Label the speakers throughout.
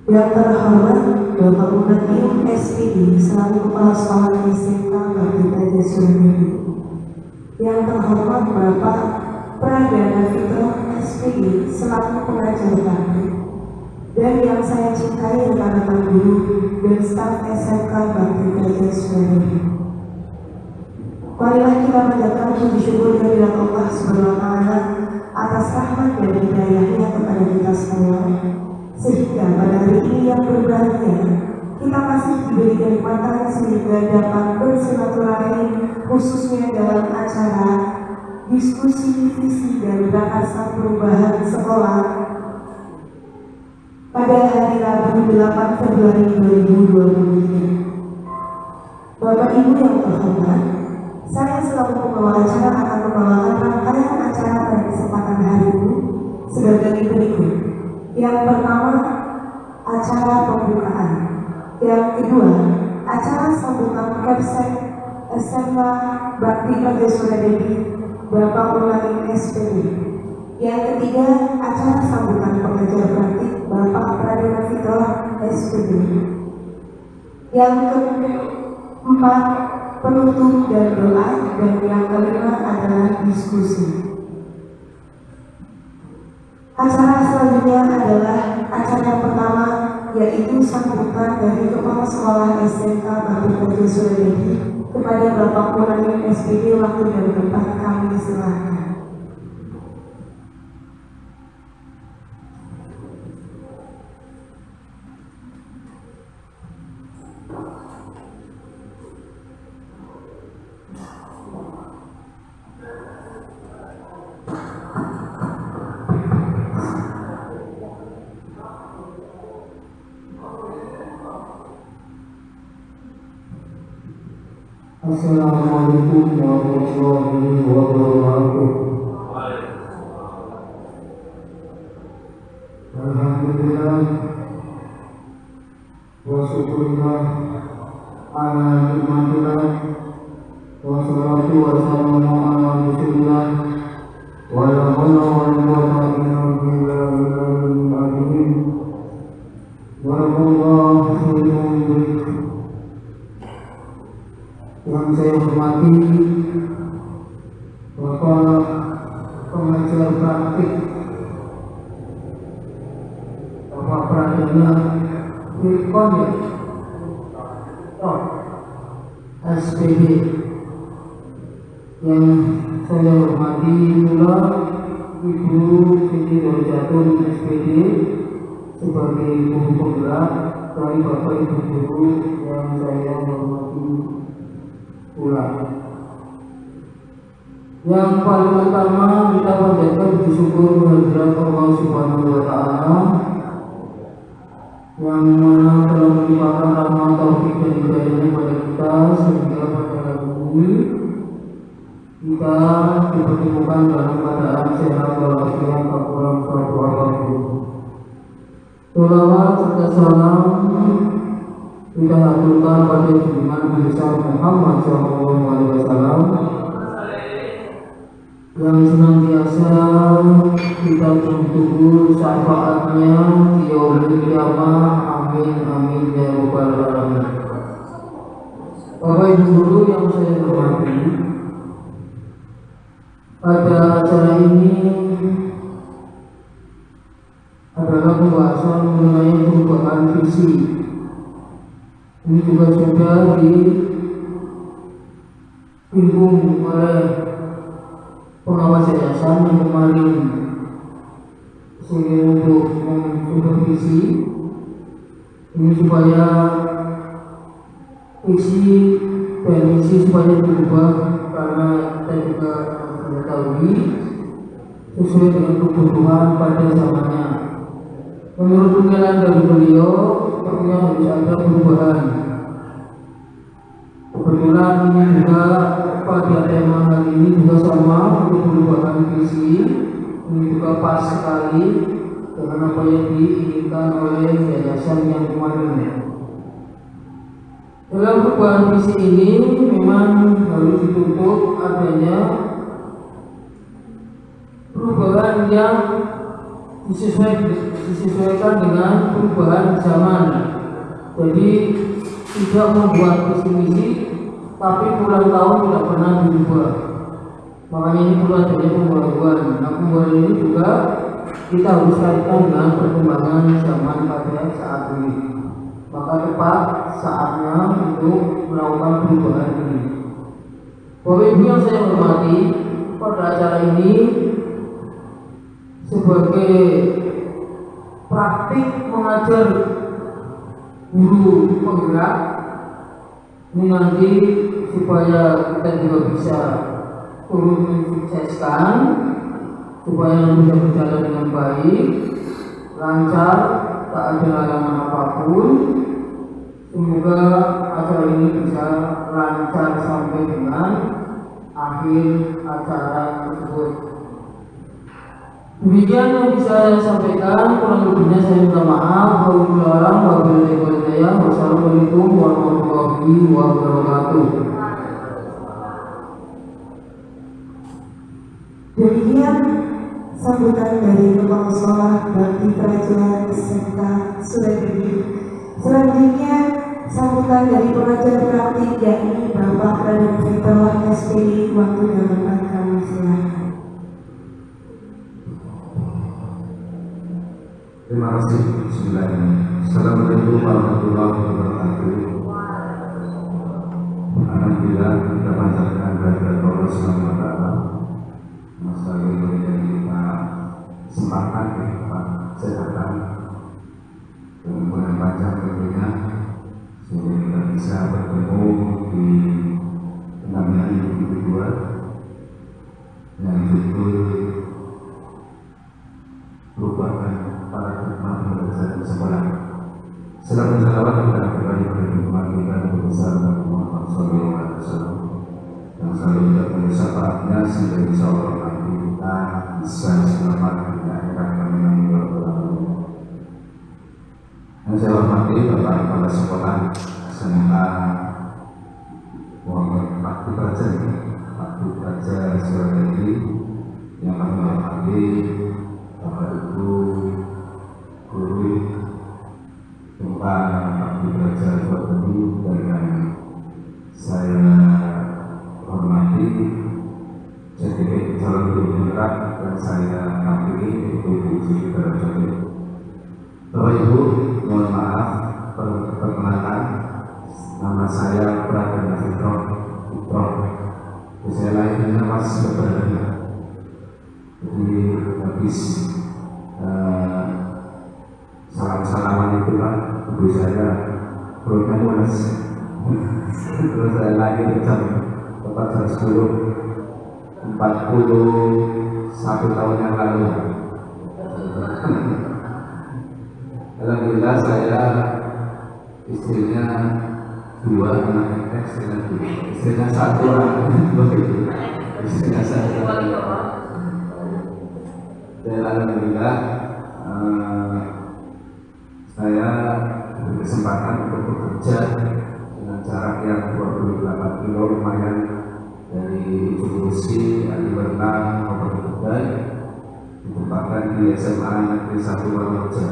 Speaker 1: Yang terhormat Bapak Munakim SPD selaku Kepala Sekolah SMK Bakti Praja Surabaya. Yang terhormat Bapak Pradana Fitro SPD selaku pengajar bakti. Dan yang saya cintai rekan-rekan guru dan staf SMK Bakti Praja Surabaya. Marilah kita panjatkan puji syukur kehadirat Allah Subhanahu wa Ta'ala atas rahmat dan hidayahnya kepada kita semua, sehingga pada hari ini yang berbahagia kita masih diberi kenikmatan sehingga dapat bersilaturahmi, khususnya dalam acara diskusi visi dan bahasa perubahan sekolah pada hari Rabu 8 Februari 2023. Bapak Ibu yang terhormat, saya selaku pembawa acara akan membawakan rangkaian acara pada kesempatan hari ini sebagai berikut. Yang pertama, acara pembukaan. Yang kedua, acara sambutan Kapsek SMK Bakti Praja Surabaya Bapak Munakim SPD. Yang ketiga, acara sambutan pengajar praktik Bapak Pradana Fitro SPD. Yang keempat, penutup dan doa, dan yang kelima adalah diskusi. Acara selanjutnya adalah acara pertama, yaitu sambutan dari Kepala Sekolah SMK Bakti Praja Surabaya kepada Bapak Munakim SPD. Waktu dan tempat kami silakan.
Speaker 2: Assalamualaikum warahmatullahi wabarakatuh. Alhamdulillah wa syukurillah ala nikmatillah wa salatu wa salamu ala rasulillah wa la hawla wa la quwwata illa billahil azim. Barakallahu fiikum. Yang saya hormati Bapak pengajar praktik Bapak Pradana Fitro SPD. Yang saya hormati pula Ibu Siti Dorjatun SPD sebagai guru penggerak, dari Bapak Ibu guru yang saya hormati pula. Yang paling utama kita panjatkan bersyukur kehadirat Allah Subhanahu wa Ta'ala yang mana telah melimpahkan rahmat taufik dan hidayahnya pada kita sehingga pada hari ini kita dipertemukan dalam keadaan sehat walafiat tak kurang suatu apapun. Sholawat serta salam kita haturkan pada junjungan besar Muhammad SAW yang senantiasa kita tunggu syafaatnya di yaumil qiyamah. Amin amin ya rabbal alamin. Bapak Ibu guru yang saya hormati, pada acara ini adalah pembahasan mengenai perubahan visi. Ini juga sudah disinggung oleh pengawas yayasan yang kemarin sehingga untuk supervisi ini supaya visi dan misi supaya berubah, karena kita juga mengetahui sesuai dengan kebutuhan pada zamannya. Menurut penilaian dari beliau, sepertinya harus ada perubahan. Kebetulan ini juga pada tema hari ini juga sama, untuk perubahan visi. Ini juga pas sekali dengan apa yang diinginkan oleh yayasan yang kemarin. Dalam perubahan visi ini memang harus dituntut adanya perubahan yang disesuaikan dengan perubahan zaman. Jadi tidak membuat visi misi, tapi puluhan tahun tidak pernah berubah. Makanya ini perlu adanya pembaruan. Nah, pembaruan ini juga kita harus kaitkan dengan perkembangan zaman pada saat ini. Maka tepat saatnya untuk melakukan perubahan ini. Bapak Ibu yang saya hormati, pada acara ini sebagai praktik mengajar guru penggerak ini nanti supaya kita juga bisa turut mensukseskan, supaya bisa berjalan dengan baik, lancar, tak ada halangan apapun. Semoga acara ini bisa lancar sampai dengan akhir acara tersebut. Demikian yang bisa saya sampaikan, kurang lebihnya saya minta maaf. Wassalamualaikum warahmatullahi wabarakatuh.
Speaker 1: Demikian sambutan dari Kepala Sekolah Bakti Praja SMK Surabaya. Selanjutnya sambutan dari pengajar praktik yakni Bapak Raden Victor SPI. Waktu dapat kami silakan.
Speaker 3: Terima kasih. Assalamualaikum warahmatullahi wabarakatuh. Alhamdulillah kita panjatkan kehadirat Allah Subhanahu wa taala. Sekali memberikan kita kesempatan Pak kesehatan dan umur panjang tentunya sehingga kita bisa bertemu di penampilan yang kedua yang itu merupakan paradigma pembelajaran sekolah. Salam dan salawat kita kembali kepada Tuhan kita Nabi besar Muhammad SAW yang selalu mendapat syafaatnya sehingga insya Allah nanti kita bisa selamat di akhirat kami nanti. Yang saya hormati Bapak Kepala Sekolah SMK Muhammad Bakti Praja Surabaya yang kami hormati Bapak Ibu guru Bapak Bakti Praja Surabaya dan yang saya hormati jadi calon guru penggerak yang saya nampingi itu Ibu Siti Darajati. Bapak Ibu, mohon maaf perkenalkan, nama saya Raden Victor. Saya lahirnya Mas Keberanian. Jadi habis salam-salaman itu kan ibu saya perutnya mules. Terus saya lahir jam 14.10 41 tahun yang lalu. Alhamdulillah saya istrinya 2, anaknya istrinya 1, anaknya 2 istrinya 1. Dan alhamdulillah saya berkesempatan untuk bekerja dengan jarak yang 28 kilo lumayan dari Ujung Musi, Aliberna, Kabupaten Kutai, ditempatkan di SMA Negeri 1 Waroja.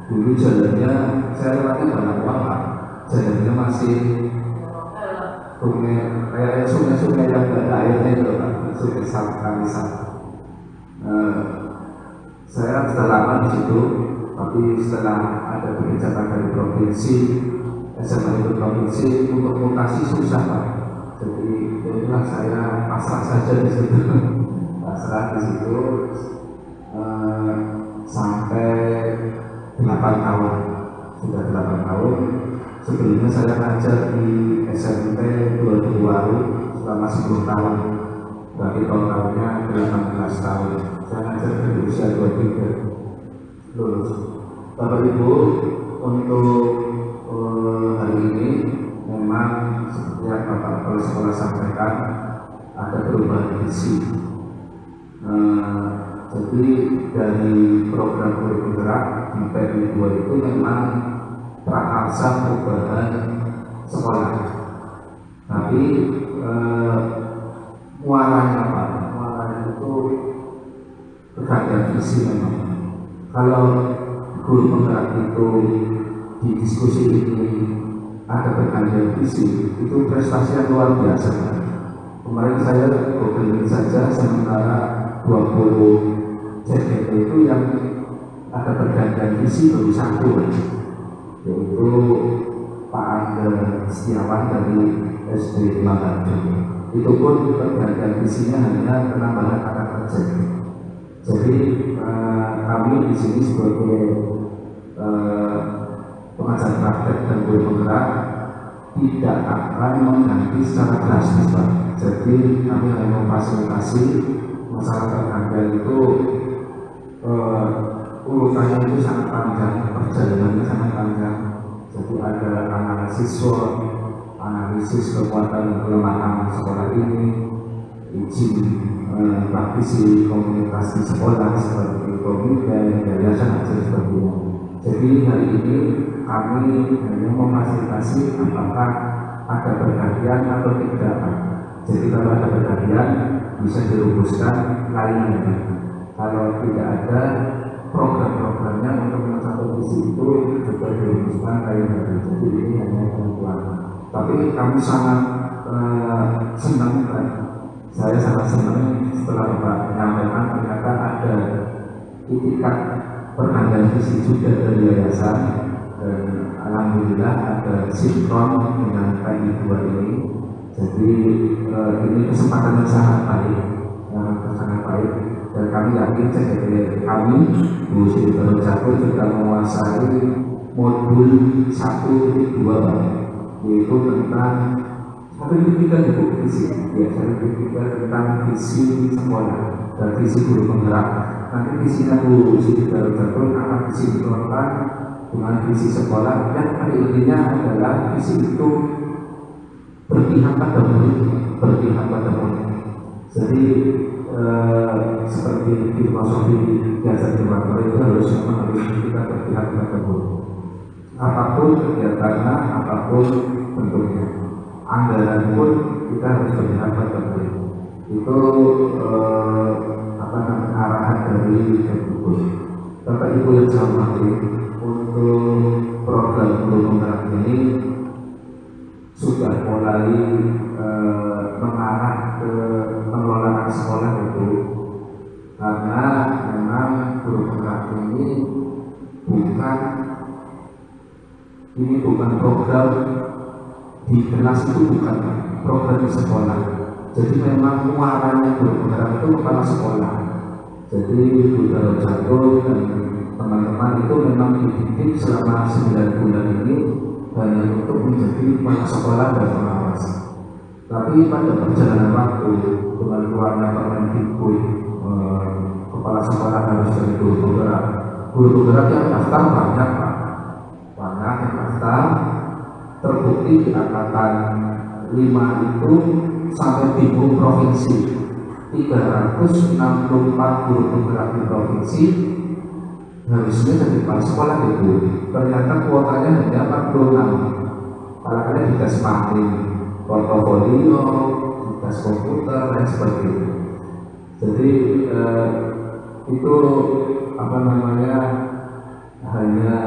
Speaker 3: Dulu jalannya saya lewatnya banyak uang Pak, jalannya masih sungai, kayak sungai-sungai yang tidak ada airnya itu Pak, sungai Kalisan. Saya sudah lama di situ, tapi setelah ada kebijakan dari provinsi, SMA itu provinsi untuk mutasi susah Pak. Jadi itulah saya pasrah saja di situ, pasrah di situ sampai 8 tahun, sudah 8 tahun. Sebelumnya saya ngajar di SMP 22 selama 10 tahun, berarti tahun-tahunnya 18 tahun. Saya ngajar di usia 23 lulus. Bapak Ibu, untuk hari ini memang seperti yang Bapak Kepala Sekolah sampaikan, ada perubahan visi. Jadi dari program kurikulum gerak di PMI 2 itu memang prakarsa perubahan sekolah. Tapi muaranya apa? Muaranya itu pergantian visi memang. kalau guru penggerak itu di diskusi ini ada pergantian visi, itu prestasi yang luar biasa. Kemarin saya googling saja, sementara 20 CGT itu yang ada pergantian visi baru satu, yaitu Pak Angga Setiawan dari SD Manggarai. Itu pun pergantian visinya hanya penambahan kata kerja. Jadi kami di sini sebagai pengajar praktek dan guru penggerak tidak akan mengganti secara drastis, Pak. Jadi kami hanya memfasilitasi masalah pergantian itu, urutannya itu sangat panjang, perjalanannya sangat panjang. Jadi ada analisis SWOT, analisis kekuatan dan kelemahan sekolah ini, uji praktisi komunikasi sekolah seperti komite, yayasan dan sebagainya. Jadi hari ini kami hanya memfasilitasi apakah ada pergantian atau tidak. Jadi kalau ada pergantian bisa dirumuskan lainnya. Kalau tidak ada, program-programnya untuk mencapai visi itu juga dirumuskan lainnya. Jadi ini hanya bantuan. Tapi kami sangat senang, saya sangat senang setelah Bapak menyampaikan ternyata ada itikat pergantian visi juga dari yayasan, dan alhamdulillah ada sinkron dengan PI2 ini. Jadi ini kesempatan yang sangat baik, dan kami yakin CGT kami Bu Sri Jatuh juga menguasai modul 1.2, yaitu tentang visi, tentang visi sekolah dan visi guru penggerak. Nanti visinya Bu Sri Jatuh akan disinkronkan dengan visi sekolah, yang pada intinya adalah visi itu berpihak pada murid. Jadi seperti filosofi biasa di kantor itu harus kita berpihak pada murid. Apapun kegiatannya, apapun bentuknya, anggaran pun kita harus berpihak pada murid. Itu arahan dari Kemdikbud. Bapak Ibu yang saya hormati, untuk program guru penggerak ini sudah mulai mengarah ke pengelolaan sekolah itu, karena memang guru penggerak ini bukan program di kelas, itu bukan program di sekolah. Jadi memang muaranya guru penggerak itu kepala sekolah. Jadi Bu Daro Jatuh dan teman-teman itu memang dididik selama 9 bulan ini hanya untuk menjadi kepala sekolah dan pengawas. Tapi pada perjalanan waktu dengan keluarnya Permendikbud, kepala sekolah harus jadi guru penggerak. Guru penggerak yang daftar banyak, Pak. Banyak yang daftar. Terbukti di angkatan 5 itu sampai bingung provinsi. 364 guru penggerak di provinsi harusnya jadi kepala sekolah itu. Ternyata kuotanya hanya 46. Kadang-kadang dites mapping, portofolio, dites komputer dan sebagainya. Jadi itu hanya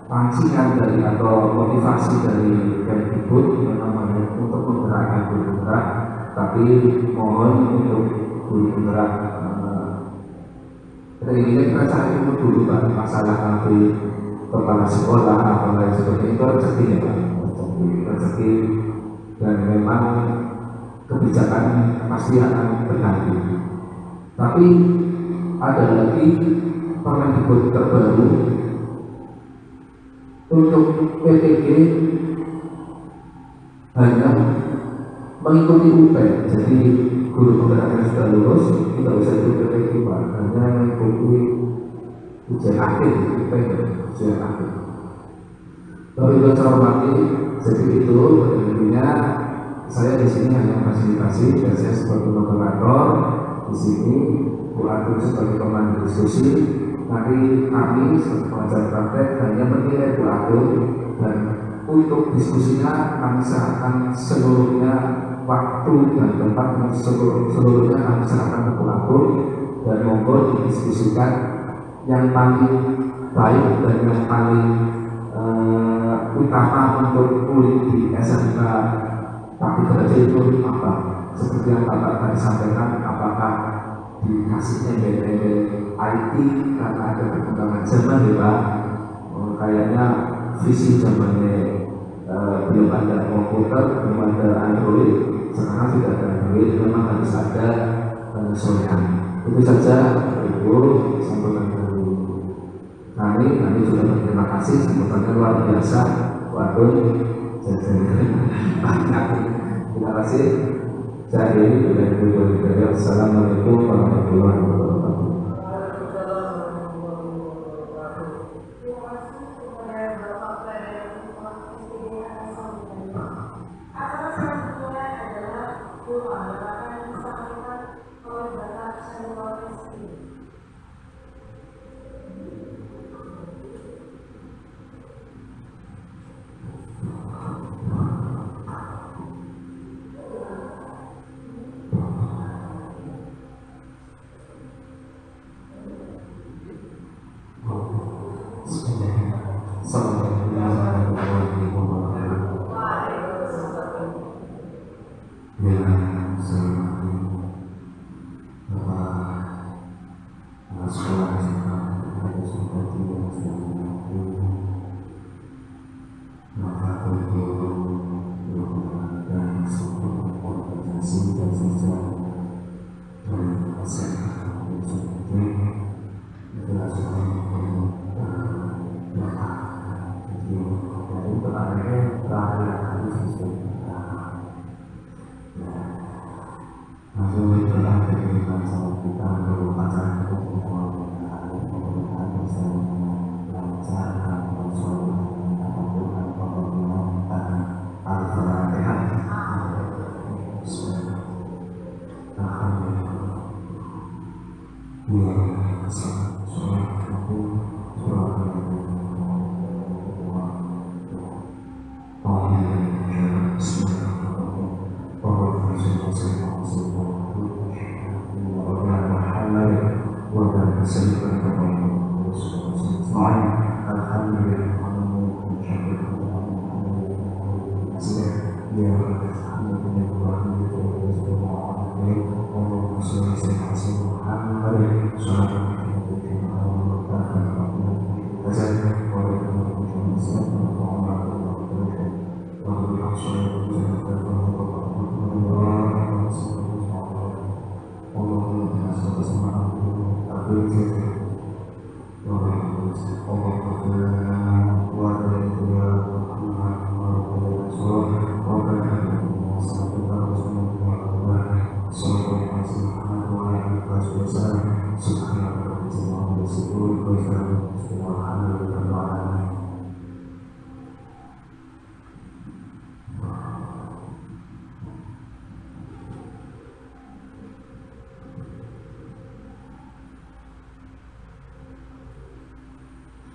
Speaker 3: pancingan dari atau motivasi dari Kemdikbud untuk menggerakkan guru penggerak. Tapi mohon untuk guru penggerak kita cari dulu, Pak, masalah nanti kepala sekolah apa lain sebagainya itu rezeki, ya, Pak. Rezeki, dan memang kebijakan pasti akan berganti. Tapi ada lagi Permendikbud terbaru untuk PTG hanya mengikuti UP. Jadi guru penggerak yang sudah lulus tidak usah ikut PTG, Pak, hanya mengikuti ujian akhir, ujian akhir. Tapi juga saya hormati, jadi itu intinya saya di sini hanya fasilitasi, dan saya sebagai moderator di sini, Bu Agung sebagai pemandu diskusi. Nanti kami sebagai pengajar praktek hanya menilai Bu Agung, dan untuk diskusinya kami serahkan seluruhnya, waktu dan tempat seluruhnya kami serahkan ke Bu Agung, dan monggo didiskusikan yang paling baik dan yang paling utama untuk kulit di SMK Bakti Geraja itu apa? Seperti yang Bapak tadi sampaikan, apakah dikasihnya embel-embel IT karena ada perkembangan zaman ya Pak? Kayaknya visi zamannya belum ada komputer, belum ada Android, sekarang sudah ada Android, memang harus ada penyesuaian. Itu saja Ibu sambutan dulu. Kami juga berterima kasih, sambutannya luar biasa. Waduh, banyak. Terima kasih. Saya ini dari Ibu Geraja. Assalamualaikum warahmatullahi wabarakatuh.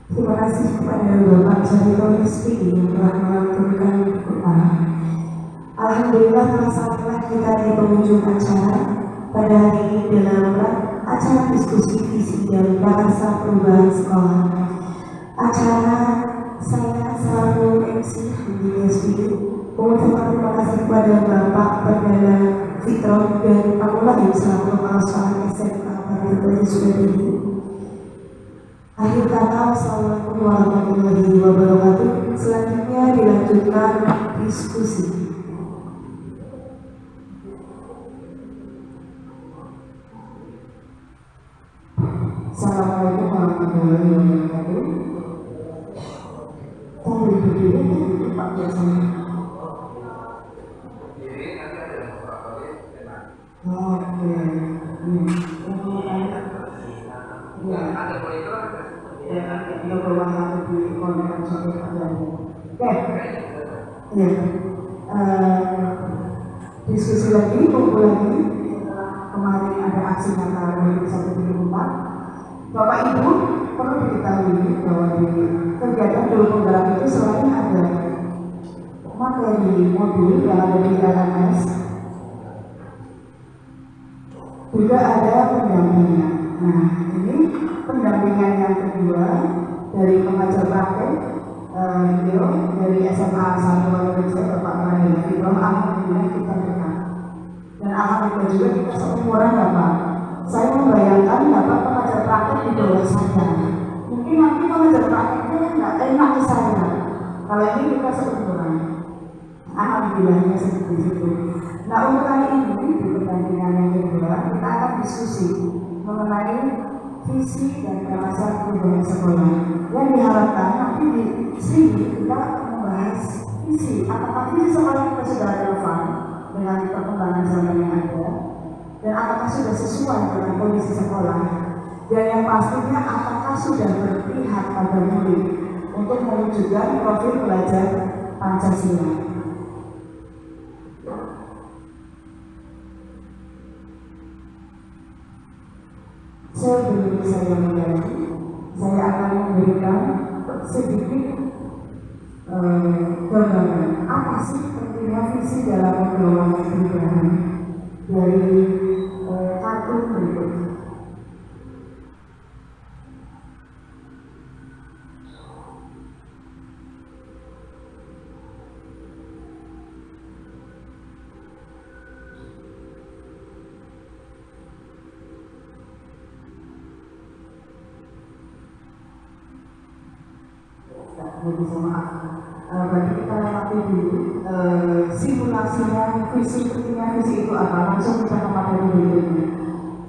Speaker 1: Terima kasih kepada Bapak Jarito Rizky yang telah melantunkan doa. Alhamdulillah terlaksanalah kita di penghujung acara pada hari ini dalam acara diskusi visi dan bahasa perubahan sekolah. Acara saya selaku MC di SBU mengucapkan terima kasih kepada Bapak Perdana Fitron dan Pak Mulai selaku kepala sekolah SMK Bakti Geraja Sukabumi. Akhir kata, wassalamualaikum warahmatullahi wabarakatuh. Selanjutnya dilanjutkan diskusi. Assalamualaikum warahmatullahi wabarakatuh. Tolong berdiri Pak biasanya. Oke. Diskusi lagi, kumpul lagi setelah kemarin ada aksi Natal 2024. Bapak Ibu perlu diketahui bahwa di kegiatan dulu penggerak itu selain ada materi modul yang ada di LMS, juga ada pendampingan. Nah, ini pendampingan yang kedua dari pengajar praktek dari SMA 1 Waluyo Bapak Maria Fitro. Alhamdulillah kita dekat dan alhamdulillah juga kita seumuran ya Pak. Saya membayangkan Bapak pengajar praktek di bawah saya. Mungkin nanti pengajar prakteknya nggak enak ke saya. Kalau ini kita seumuran. Alhamdulillahnya seperti itu. Nah untuk kali ini di pertandingan yang kedua kita akan diskusi mengenai visi dan gagasan perubahan sekolah yang diharapkan nanti di sini kita membahas visi apakah visi sekolah kita sudah relevan dengan perkembangan zaman yang ada dan apakah sudah sesuai dengan kondisi sekolah dan yang pastinya apakah sudah berpihak pada murid untuk mewujudkan profil belajar Pancasila. Sebelum saya mulai, saya akan memberikan sedikit gambaran apa sih pentingnya visi dalam membawa perubahan dari kartun berikut. Jadi maaf, bagi kita lewati dulu simulasinya visi itu apa, langsung kita ke materi berikutnya.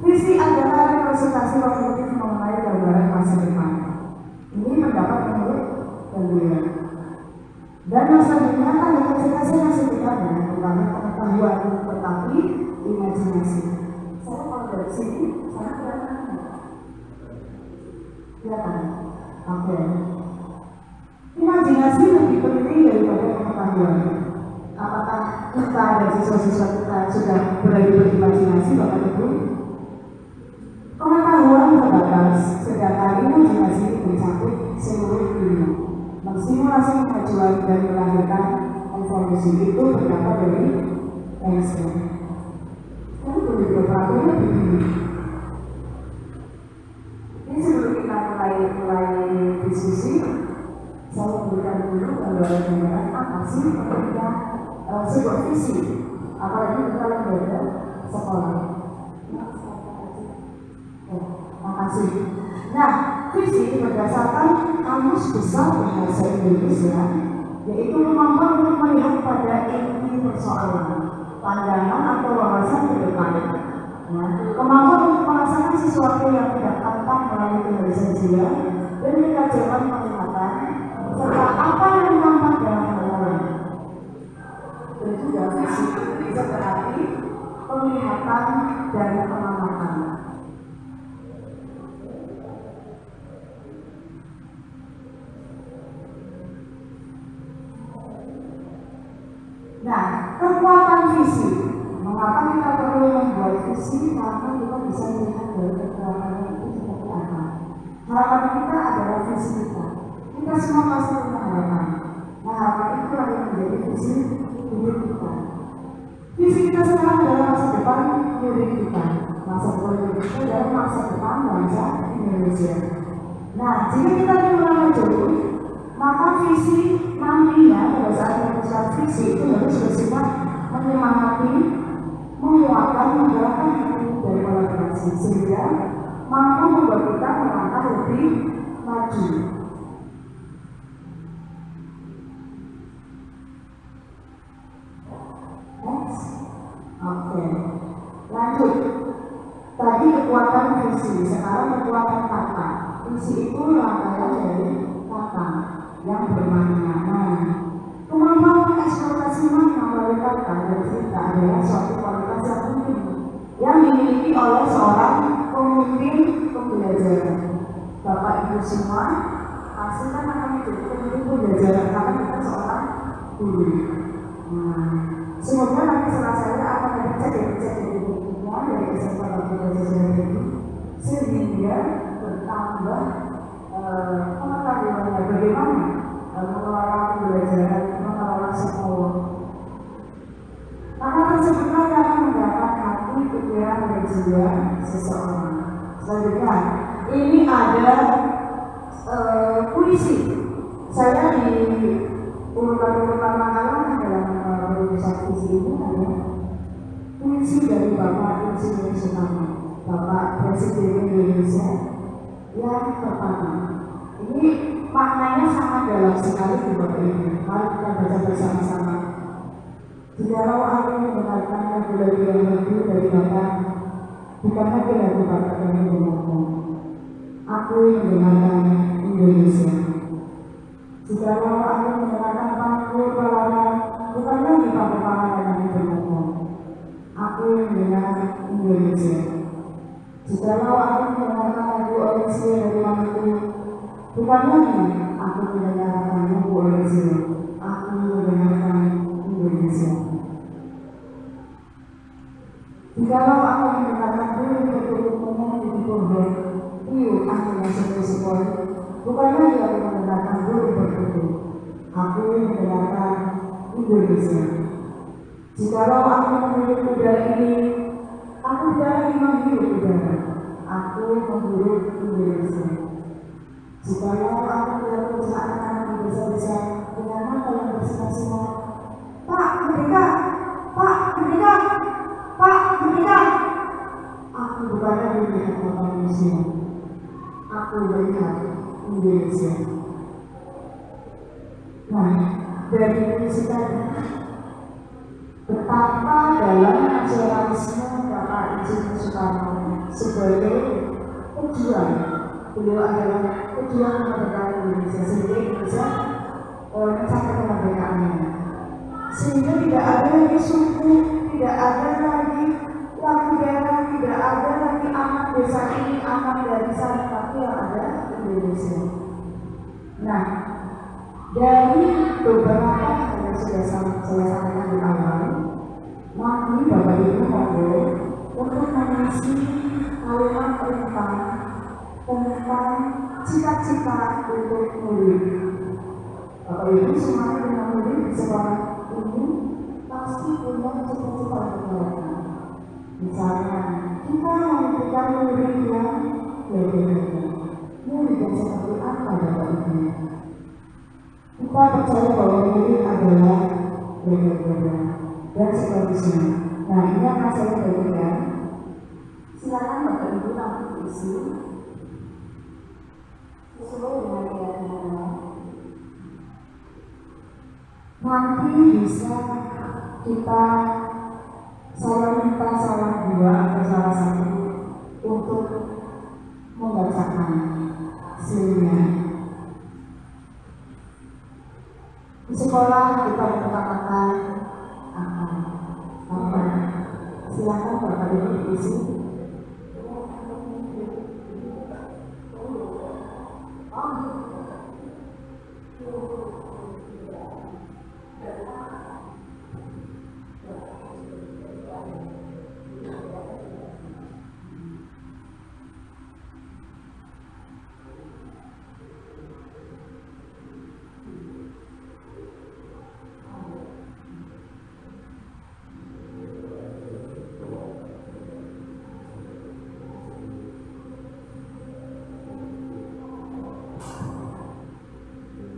Speaker 1: Visi adalah representasi kognitif mengenai gambaran masa depan. Ini mendapat menurut Gandhian. Dan masa depan kan representasi masih dekat dengan pengetahuan, tetapi imajinasi. Saya kalau dari sini, saya kelihatan. Oke. Imajinasi lebih penting daripada pengetahuan. Apakah kita dan siswa-siswa kita sudah berani berimajinasi, Bapak Ibu? Pengetahuan terbatas, sedangkan imajinasi mencakup seluruh dunia. Menstimulasi kemajuan dan melahirkan evolusi itu berdapat dari Einstein. Tapi beberapa begini. Ini sebelum kita mulai diskusi, saya memberikan dulu gambaran apa sih pentingnya sebuah visi, apalagi kita lembaga sekolah. Makasih. Nah, visi berdasarkan Kamus Besar Bahasa Indonesia, yaitu kemampuan untuk melihat pada inti persoalan, pandangan atau wawasan ke depan. Kemampuan untuk merasakan sesuatu yang tidak tampak melalui kendali jiwa dan kekajian penglihatan serta apa yang nampak dalam pengenalan. Dan juga visi bisa berarti penglihatan dan pengamatan. Nah, kekuatan visi. Mengapa kita perlu membuat visi? Karena kita bisa melihat dari keterangan itu seperti apa. Harapan kita adalah visi kita. Kita semua pasti punya harapan. Nah, harapan itu yang menjadi visi hidup kita. Visi kita sekarang adalah masa depan murid kita, masa depan murid kita dan masa depan bangsa Indonesia. Nah, jika kita mulai jauh, maka visi nantinya pada saat memutuskan visi itu harus bersifat menyemangati, menguatkan, menggerakkan hati dari kolaborasi sehingga mampu membuat kita melangkah lebih maju. Oke, lanjut. Tadi kekuatan visi, sekarang kekuatan kata. Visi itu rangkaian dari kata yang bermakna. Kemampuan mengeksplorasi makna melalui kata dan cerita adalah suatu kualitas yang penting yang dimiliki oleh seorang pemimpin pembelajaran. Bapak Ibu semua pasti kan akan menjadi pemimpin pembelajaran karena kita seorang guru. Semoga nanti setelah saya akan cek dari bukunya dari SMA Belajar ini sehingga bertambah pengetahuannya bagaimana mengelola pembelajaran, mengelola sekolah. Maka tersebutlah yang akan menggerakkan hati, pikiran, dan jiwa seseorang. Selanjutnya, ini ada puisi. Saya di urutan makanan dalam organisasi ini ada puisi dari Bapak Insinyur Soekarno, Bapak Presiden Indonesia yang pertama. Ini maknanya sangat dalam sekali di Bapak Ibu. Mari kita baca bersama-sama. Jikalau aku mendengarkan lagu-lagu yang merdu dari Bapak, bukan lagi lagu Bapak yang ngomong. Aku yang mendengarkan Indonesia. Jikalau aku mendengarkan panggung pelawan, bukan lagi panggung yang ngomong. Aku yang mendengar Indonesia. Jikalau aku mendengarkan lagu Odyssey dari Maluku, bukan lagi aku mendengarkan lagu Odyssey. Aku mendengarkan Indonesia. Jikalau aku mendengarkan burung bertelur ngomong di pohon, piu angin yang sepoi-sepoi, bukan lagi aku mendengarkan burung bertelur. Aku mendengarkan Indonesia. Jikalau aku menghirup udara ini, aku tidak lagi menghirup udara. Aku menghirup Indonesia. Jikalau aku tidak berusaha anak besar-besar dengan mata yang bersinar-sinar, Pak Merdeka, Pak Merdeka, Pak Merdeka. Aku bukan lagi melihat Bapak manusia. Aku melihat Indonesia. Nah, dari puisi tadi, betapa dalam nasionalisme Bapak Insinyur Soekarno sebagai pejuang. Beliau adalah pejuang kemerdekaan Indonesia, sehingga Indonesia mencapai kemerdekaannya. Sehingga tidak ada lagi suku, tidak ada lagi lagu daerah, tidak ada lagi anak desa ini, anak dari sana, tapi yang ada Indonesia. Nah, dari beberapa yang sudah saya sampaikan di awal, nanti Bapak Ibu monggo untuk mengisi kalimat tentang cita-cita untuk murid. Bapak Ibu semuanya dengan murid di sekolah ini pasti punya cita-cita untuk mereka. Misalnya, kita membutuhkan murid yang berbeda. Murid yang seperti apa Bapak Ibu? Kita percaya bahwa murid adalah berbeda dan seterusnya. Nah, ini akan saya bagikan. Silakan Bapak Ibu nanti isi sesuai dengan keyakinannya. Nanti bisa saya minta salah dua atau salah satu untuk membacakan hasilnya. Di sekolah kita mengatakan apa? Silakan Bapak Ibu isi.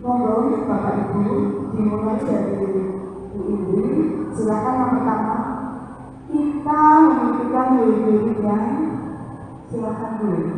Speaker 1: Monggo Bapak Ibu dimulai dari Bu Ibu. Silakan yang pertama kita memikirkan murid yang silakan dulu.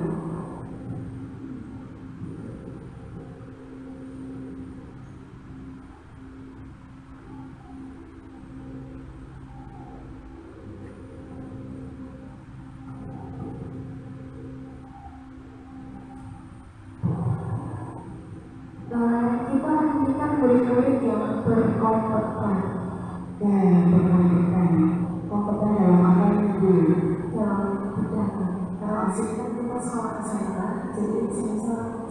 Speaker 1: Kita memikirkan murid-murid yang berkompeten dan berkompeten. Kompeten dalam apa itu? Dalam bidang. Kalau asli kan kita sekolah kesehatan, jadi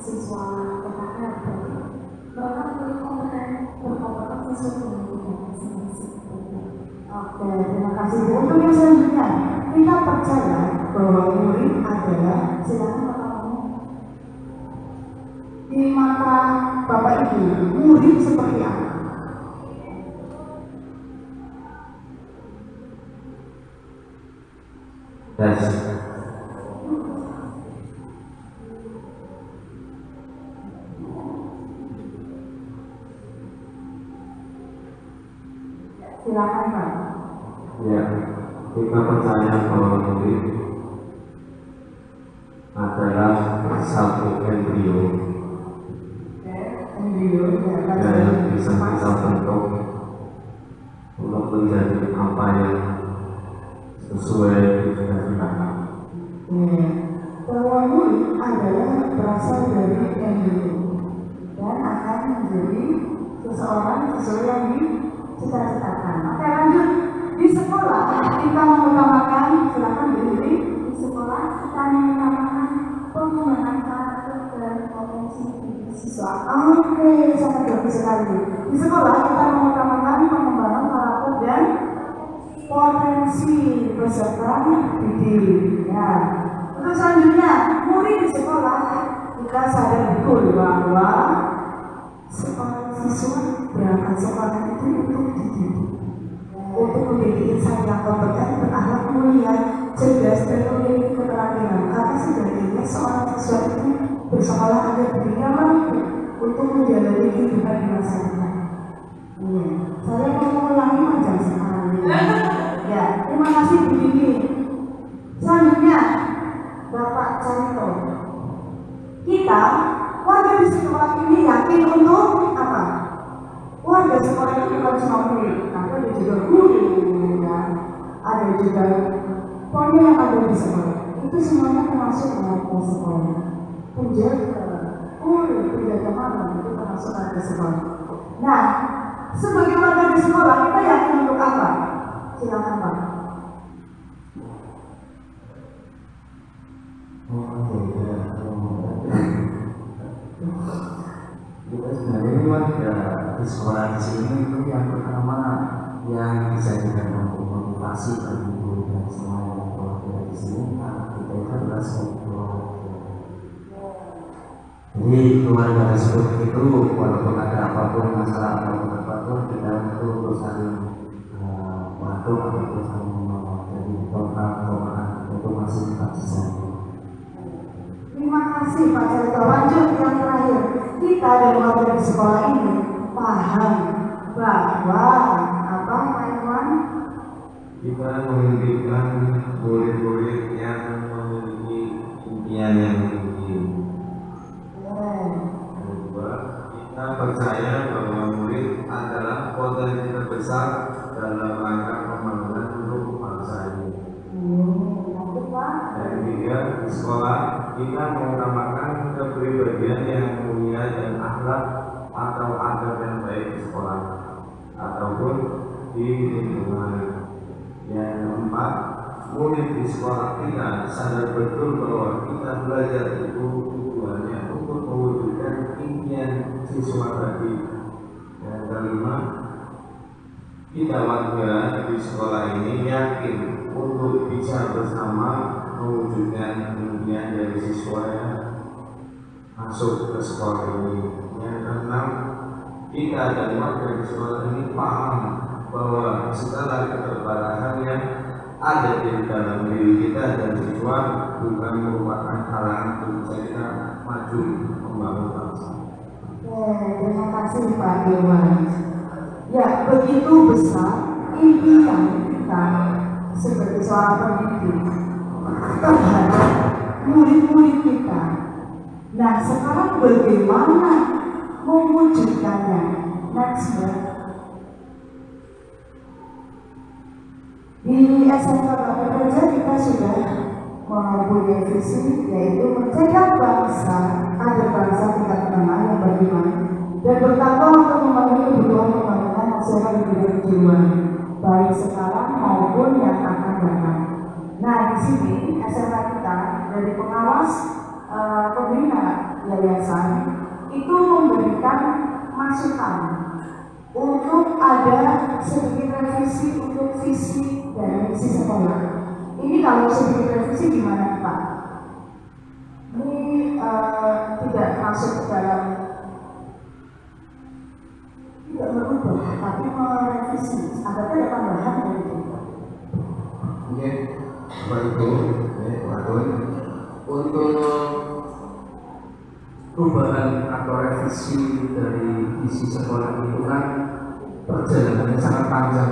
Speaker 1: siswa PKR. Mereka berkompeten sesuai dengan bidang masing-masing. Oke, terima kasih Bu. Untuk yang selanjutnya, kita percaya bahwa murid adalah silakan di mata Bapak Ibu, murid seperti apa?
Speaker 3: Tes.
Speaker 1: Silakan Pak.
Speaker 3: Ya, kita percaya bahwa murid adalah satu embrio yang bisa kita bentuk untuk menjadi apa yang sesuai dengan kita.
Speaker 1: Bahwa murid adalah berasal dari embrio dan akan menjadi seseorang sesuai yang dicita-citakan. Oke, lanjut. Di sekolah kita mengutamakan, silakan berdiri. Di sekolah kita mengutamakan penggunaan karakter dan potensi diri siswa. Oke, sangat bagus sekali. Di sekolah kita mengutamakan pengembangan karakter dan potensi peserta didik. Ya. Untuk selanjutnya, murid di sekolah kita sadar betul bahwa seorang siswa berangkat sekolah itu untuk dididik, untuk menjadi insan yang kompeten, berakhlak mulia, cerdas dan memiliki keterampilan. Karena setidaknya seorang siswa itu bersekolah agar dirinya mampu untuk menjalani kehidupan di masa depan. Saya mau mengulangi panjang sekali. Ya, terima kasih Bu Dini. Selanjutnya, Bapak Carito. Kita warga di sekolah ini yakin untuk apa? Warga sekolah itu bukan cuma murid, tapi ada juga guru, ya. Ada juga pokoknya yang ada di sekolah. Itu semuanya termasuk warga sekolah. Penjaga, penjaga malam itu termasuk warga sekolah. Nah, sebagai warga di sekolah kita yakin untuk apa? Silakan Pak.
Speaker 3: Kita sebenarnya warga di sekolah di sini itu yang pertama yang bisa kita motivasi bagi guru dan semua yang keluarga di sini karena kita itu adalah sebuah keluarga. Jadi keluarga tersebut itu walaupun ada apapun masalah ataupun apapun kita itu saling bantu ataupun saling menolong. Jadi total itu masih tetap bisa.
Speaker 1: Terima kasih Pak Carito. Lanjut yang terakhir. Kita dan warga di sekolah ini paham bahwa apa Pak
Speaker 3: kita memimpikan murid-murid yang memiliki impian yang tinggi. Kedua, kita percaya bahwa murid adalah potensi terbesar dalam rangka pembangunan untuk bangsa ini. Dan ketiga, di sekolah kita mengutamakan kepribadian yang mulia dan akhlak atau adab yang baik di sekolah ataupun di lingkungan. Yang keempat, murid di sekolah kita sadar betul bahwa kita belajar itu tujuannya untuk mewujudkan impian siswa tadi. Yang kelima, kita warga di sekolah ini yakin untuk bisa bersama mewujudkan impian dari siswa yang masuk ke sekolah ini. Yang keenam, kita dan warga di sekolah ini paham bahwa segala keterbatasan yang ada di dalam diri kita dan siswa bukan merupakan halangan untuk bisa kita maju membangun bangsa.
Speaker 1: Terima kasih Pak Dewan. Ya, begitu besar impian kita sebagai seorang pendidik terhadap murid-murid kita. Nah, sekarang bagaimana mewujudkannya? Next, di SMK PPJ kita sudah mempunyai visi, yaitu mencetak bangsa agar bangsa tingkat menengah yang beriman dan bertakwa untuk memenuhi kebutuhan pembangunan nasional di bidang kejiwaan, baik sekarang maupun yang akan datang. Nah, di sini SMK kita dari pengawas pembina yayasan itu memberikan masukan untuk ada sedikit revisi untuk visi dan misi sekolah. Ini kalau sedikit revisi gimana Pak? Ini tidak masuk ke dalam, tidak merubah, tapi merevisi. Ada tambahan dari itu.
Speaker 3: Oke, Bapak Ibu, untuk perubahan atau revisi dari isi sekolah itu kan perjalanannya sangat panjang.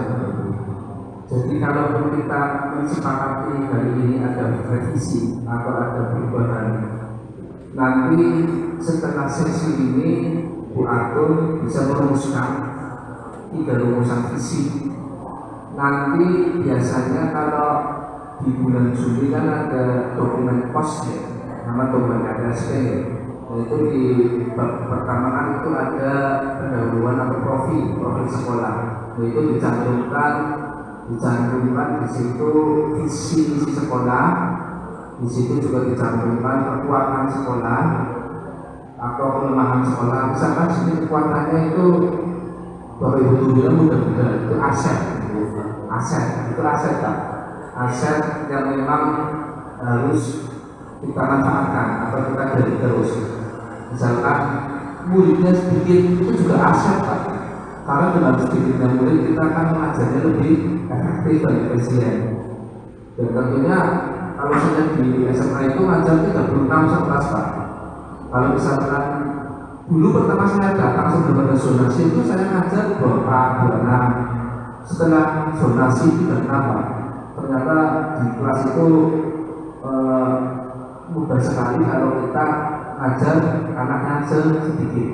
Speaker 3: Jadi kalau kita mensepakati hari ini ada revisi atau ada perubahan, nanti setelah sesi ini Bu Atun bisa merumuskan 3 rumusan visi. Nanti biasanya kalau di bulan Juli kan ada dokumen pos ya, nama dokumen RSP, yaitu di pertama kan itu ada pendahuluan atau profil sekolah, yaitu dicantumkan di situ visi sekolah, di situ juga dicantumkan kekuatan sekolah atau kelemahan sekolah. Misalkan sini kekuatannya itu Bapak Ibu bilang mudah-mudahan itu aset itu aset tak? Aset yang memang harus kita manfaatkan atau kita gali terus. Misalkan muridnya sedikit itu juga aset tak? Karena dengan sedikitnya murid kita akan mengajarnya lebih efektif dan efisien. Dan tentunya kalau saya di SMA itu ngajar 36 Pak. Kalau misalkan dulu pertama saya datang sebelum ada zonasi itu saya ngajar 26. Setelah zonasi 36 Pak. Ternyata di kelas itu mudah sekali kalau kita ngajar anaknya sedikit.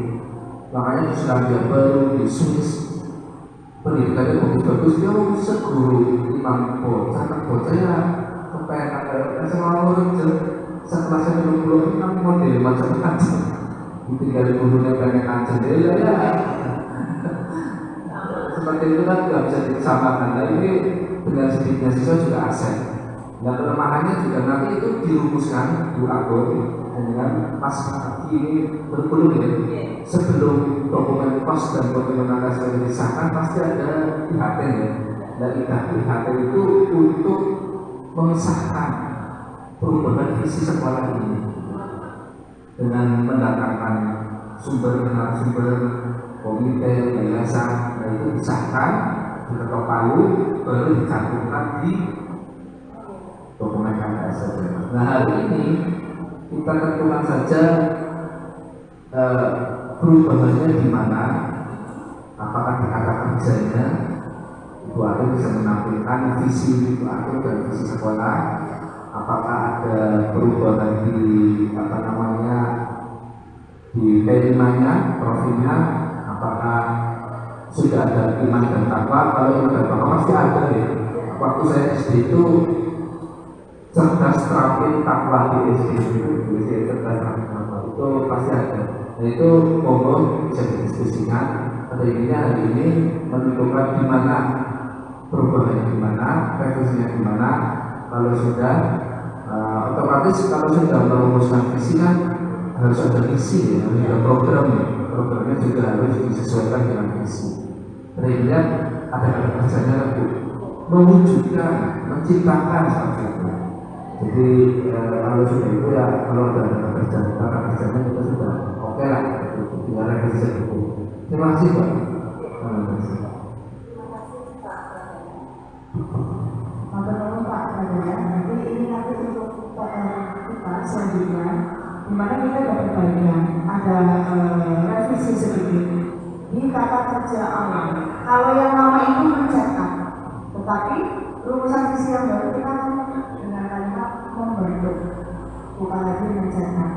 Speaker 3: Makanya di Selandia Baru, di Swiss pendidikannya bagus-bagus, dia seguru 5 bocah ya kepengen semua murid sekelasnya 20 kan model macam-macam ditinggal gurunya pengen aja ya seperti itu kan nggak bisa disamakan. Nah ini dengan sedikitnya siswa juga aset. Dan kelemahannya juga nanti itu dirumuskan Bu Atun dengan Mas ini berpuluh ya. Sebelum dokumen pos dan dokumen naskah disahkan pasti ada IHT ya. Dan IHT itu untuk mengesahkan perubahan visi sekolah ini dengan mendatangkan sumber komite yayasan, dan itu disahkan diketok palu baru dicantumkan di dokumen KKS. Nah hari ini kita tentukan saja perubahannya di mana, apakah di kata kerjanya Ibu Atun bisa menampilkan visi Ibu Atun dan visi sekolah, apakah ada perubahan di di temanya, profilnya, apakah sudah ada iman dan takwa. Kalau iman dan takwa pasti ada ya. Waktu saya SD itu cerdas terampil takwa di SD itu cerdas takwa itu pasti ada. Nah itu monggo bisa didiskusikan. Pada intinya hari ini menentukan di mana perubahannya, di mana revisinya, di mana. Kalau sudah otomatis kalau sudah merumuskan visi kan harus ada visi ya, harus ada programnya juga harus disesuaikan dengan visi. Sehingga ada kerjanya mewujudkan, menciptakan seperti itu. Jadi kalau sudah itu ya, kalau ada kerjanya kita sudah oke lah, tinggal revisi itu. Terima kasih Pak. Terima kasih.
Speaker 1: Selanjutnya, dimana kita dapat bagian ada revisi sedikit di kata kerja awal. Kalau yang lama itu mencetak, tetapi rumusan visi yang baru kita akan dengan kalimat membentuk, bukan lagi mencetak.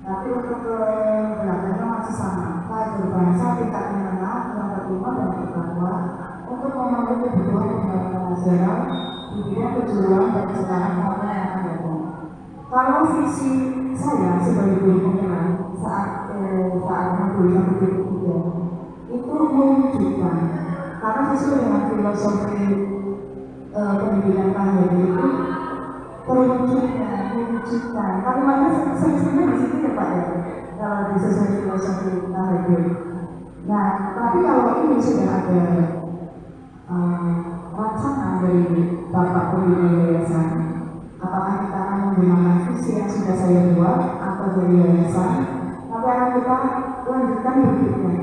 Speaker 1: Tapi untuk belakangnya masih sama. Kayak berbahasa tingkat menengah yang berlima dan bertakwa untuk memenuhi kebutuhan pembangunan nasional di bidang kejuruan dan sekarang maupun yang akan datang. Kalau visi saya sebagai guru penggerak saat menguliah itu mewujudkan, karena sesuai dengan filosofi pendidikan kami itu mewujudkan. Kalimatnya sebenarnya di situ ya Pak ya, kalau sesuai filosofi kami. Nah, tapi kalau ini sudah ada rancangan dari Bapak Pembina Yayasan, apakah kita akan menggunakan visi yang sudah saya buat atau dari yayasan, tapi akan kita lanjutkan berikutnya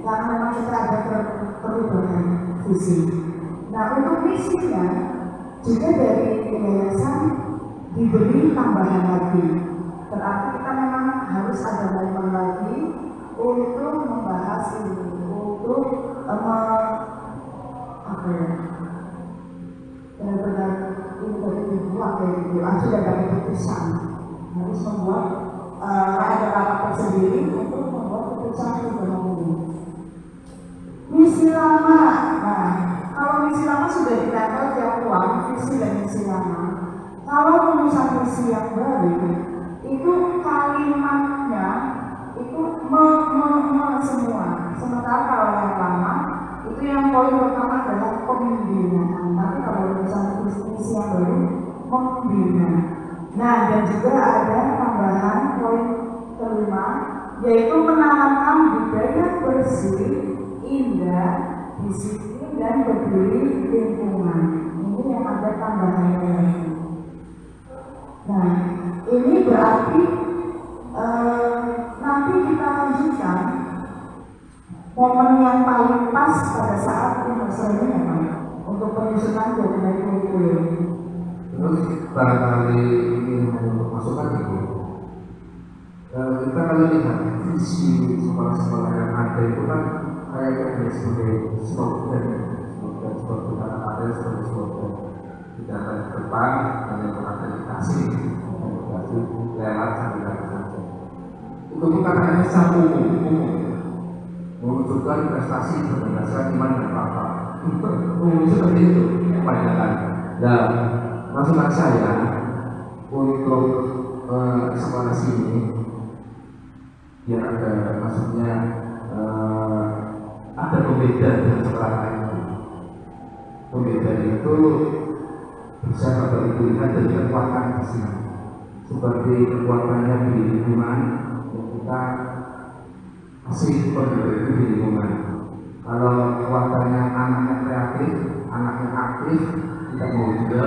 Speaker 1: karena memang kita ada perubahan visi. Nah untuk visinya juga dari yayasan diberi tambahan lagi, berarti kita memang harus ada momen lagi untuk membahas ini, untuk apa ya, benar-benar ini tadi dibuat kayak gitu, sudah ada keputusan harus membuat ada rapat tersendiri untuk membuat keputusan itu ini. Misi lama, nah kalau misi lama sudah ditempel tiap ruang, visi dan misi lama. Kalau rumusan misi yang baru itu kalimatnya itu semua. Sementara kalau yang lama itu yang poin pertama adalah pembinaan. Tapi kalau rumusan misi yang baru membina. Nah, dan juga ada tambahan poin kelima, yaitu menanamkan budaya bersih, indah, disiplin dan peduli lingkungan. Ini yang ada tambahannya lagi. Nah, ini berarti nanti kita lanjutkan momen yang paling pas pada saat ini memang untuk penyusunan dokumen kurikulum.
Speaker 3: Terus barangkali ingin masukkan itu, kita kalau lihat visi sekolah-sekolah yang ada itu kan kayaknya sebagai slogan seperti kata-kata sebagai slogan tidak akan ke depan hanya berakreditasi lewat sambil saja. Itu bukan hanya satu umum menunjukkan prestasi berdasarkan iman dan apa seperti itu kebanyakan. Dan masukan saya untuk sekolah sini biar ada maksudnya ada pembeda dengan sekolah lain. Pembeda itu bisa Bapak Ibu lihat dari kekuatan di sini, seperti kekuatannya di lingkungan yang kita masih pembeda itu di lingkungan. Kalau kekuatannya anaknya kreatif, anaknya aktif, tidak mau juga,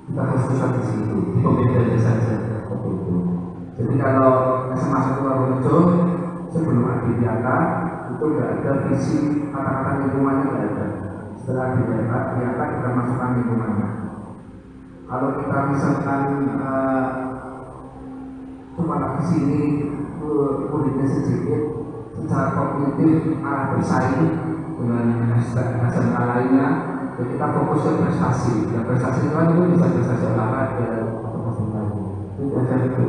Speaker 3: kita harus pusat di situ, di pembedanya saja seperti itu. Jadi kalau SMA 1 Warorejo sebelum Adiwiata itu tidak ada visi kata-kata lingkungannya, tidak ada. Setelah Adiwiata kita masukkan lingkungannya. Kalau kita misalkan cuma di sini muridnya sedikit, secara kognitif arah bersaing dengan SMK lainnya, ya kita fokus ke prestasi. Dan prestasi itu kan itu bisa prestasi olahraga atau prestasi lain. Itu aja itu.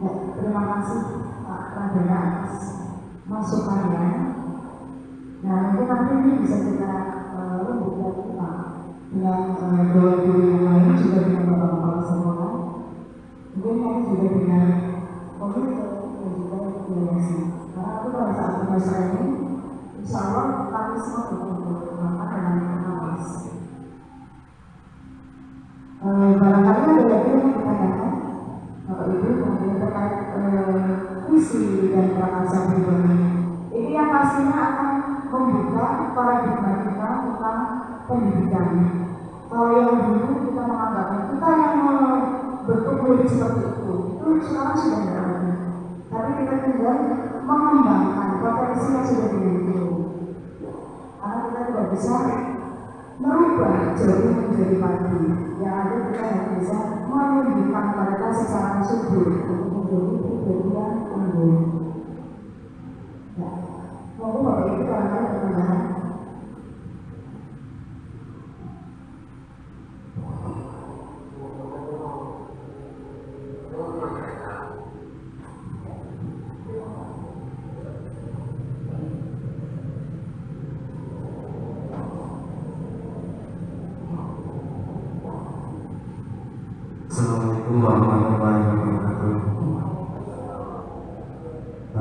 Speaker 1: Ya, terima kasih Pak Pradana atas masukannya. Nah, mungkin nanti ini bisa kita lebih lagi Pak dengan guru yang lain, juga dengan bapak-bapak semua. Mungkin nanti juga dengan komite dan juga delegasi. Karena itu pada saat semester ini, insya Allah kami semua berkumpul dengan pengawas. Barangkali ada lagi yang ditanyakan Bapak Ibu kemudian terkait visi dan prakarsa pribadi. Ini yang pastinya akan membuka paradigma kita tentang pendidikan. Kalau yang dulu kita menganggap kita yang membentuk murid seperti itu sekarang sudah tidak ada. Tapi kita tinggal mengembangkan potensi yang sudah dimiliki. Karena kita tidak bisa merubah jeruk menjadi padi. Yang ada kita hanya bisa menunjukkan mereka secara subur untuk menjadi pribadi yang unggul. Ya, monggo Bapak Ibu kalau ada tambahan.
Speaker 3: Assalamualaikum warahmatullahi wabarakatuh.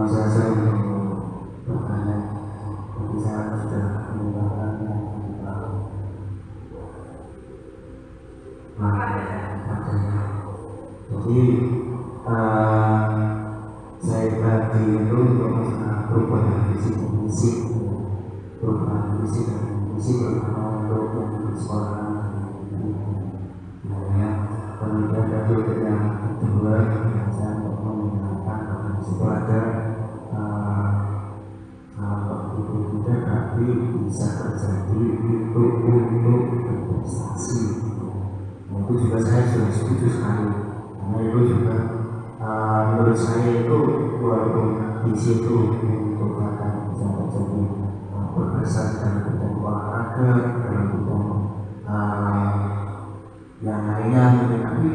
Speaker 3: Saya bertanya, bagi saya sudah menggunakan yang jadi saya tadi itu untuk masalah perubahan visi dan misi, perubahan visi dan misi terutama untuk yang di sekolah. Kemudian tadi yang kedua yang saya mau menggunakan di situ ada ibu kita tapi bisa terjadi itu untuk berprestasi. Itu juga saya sudah setuju sekali karena itu juga menurut saya itu walaupun di situ untuk akan bisa terjadi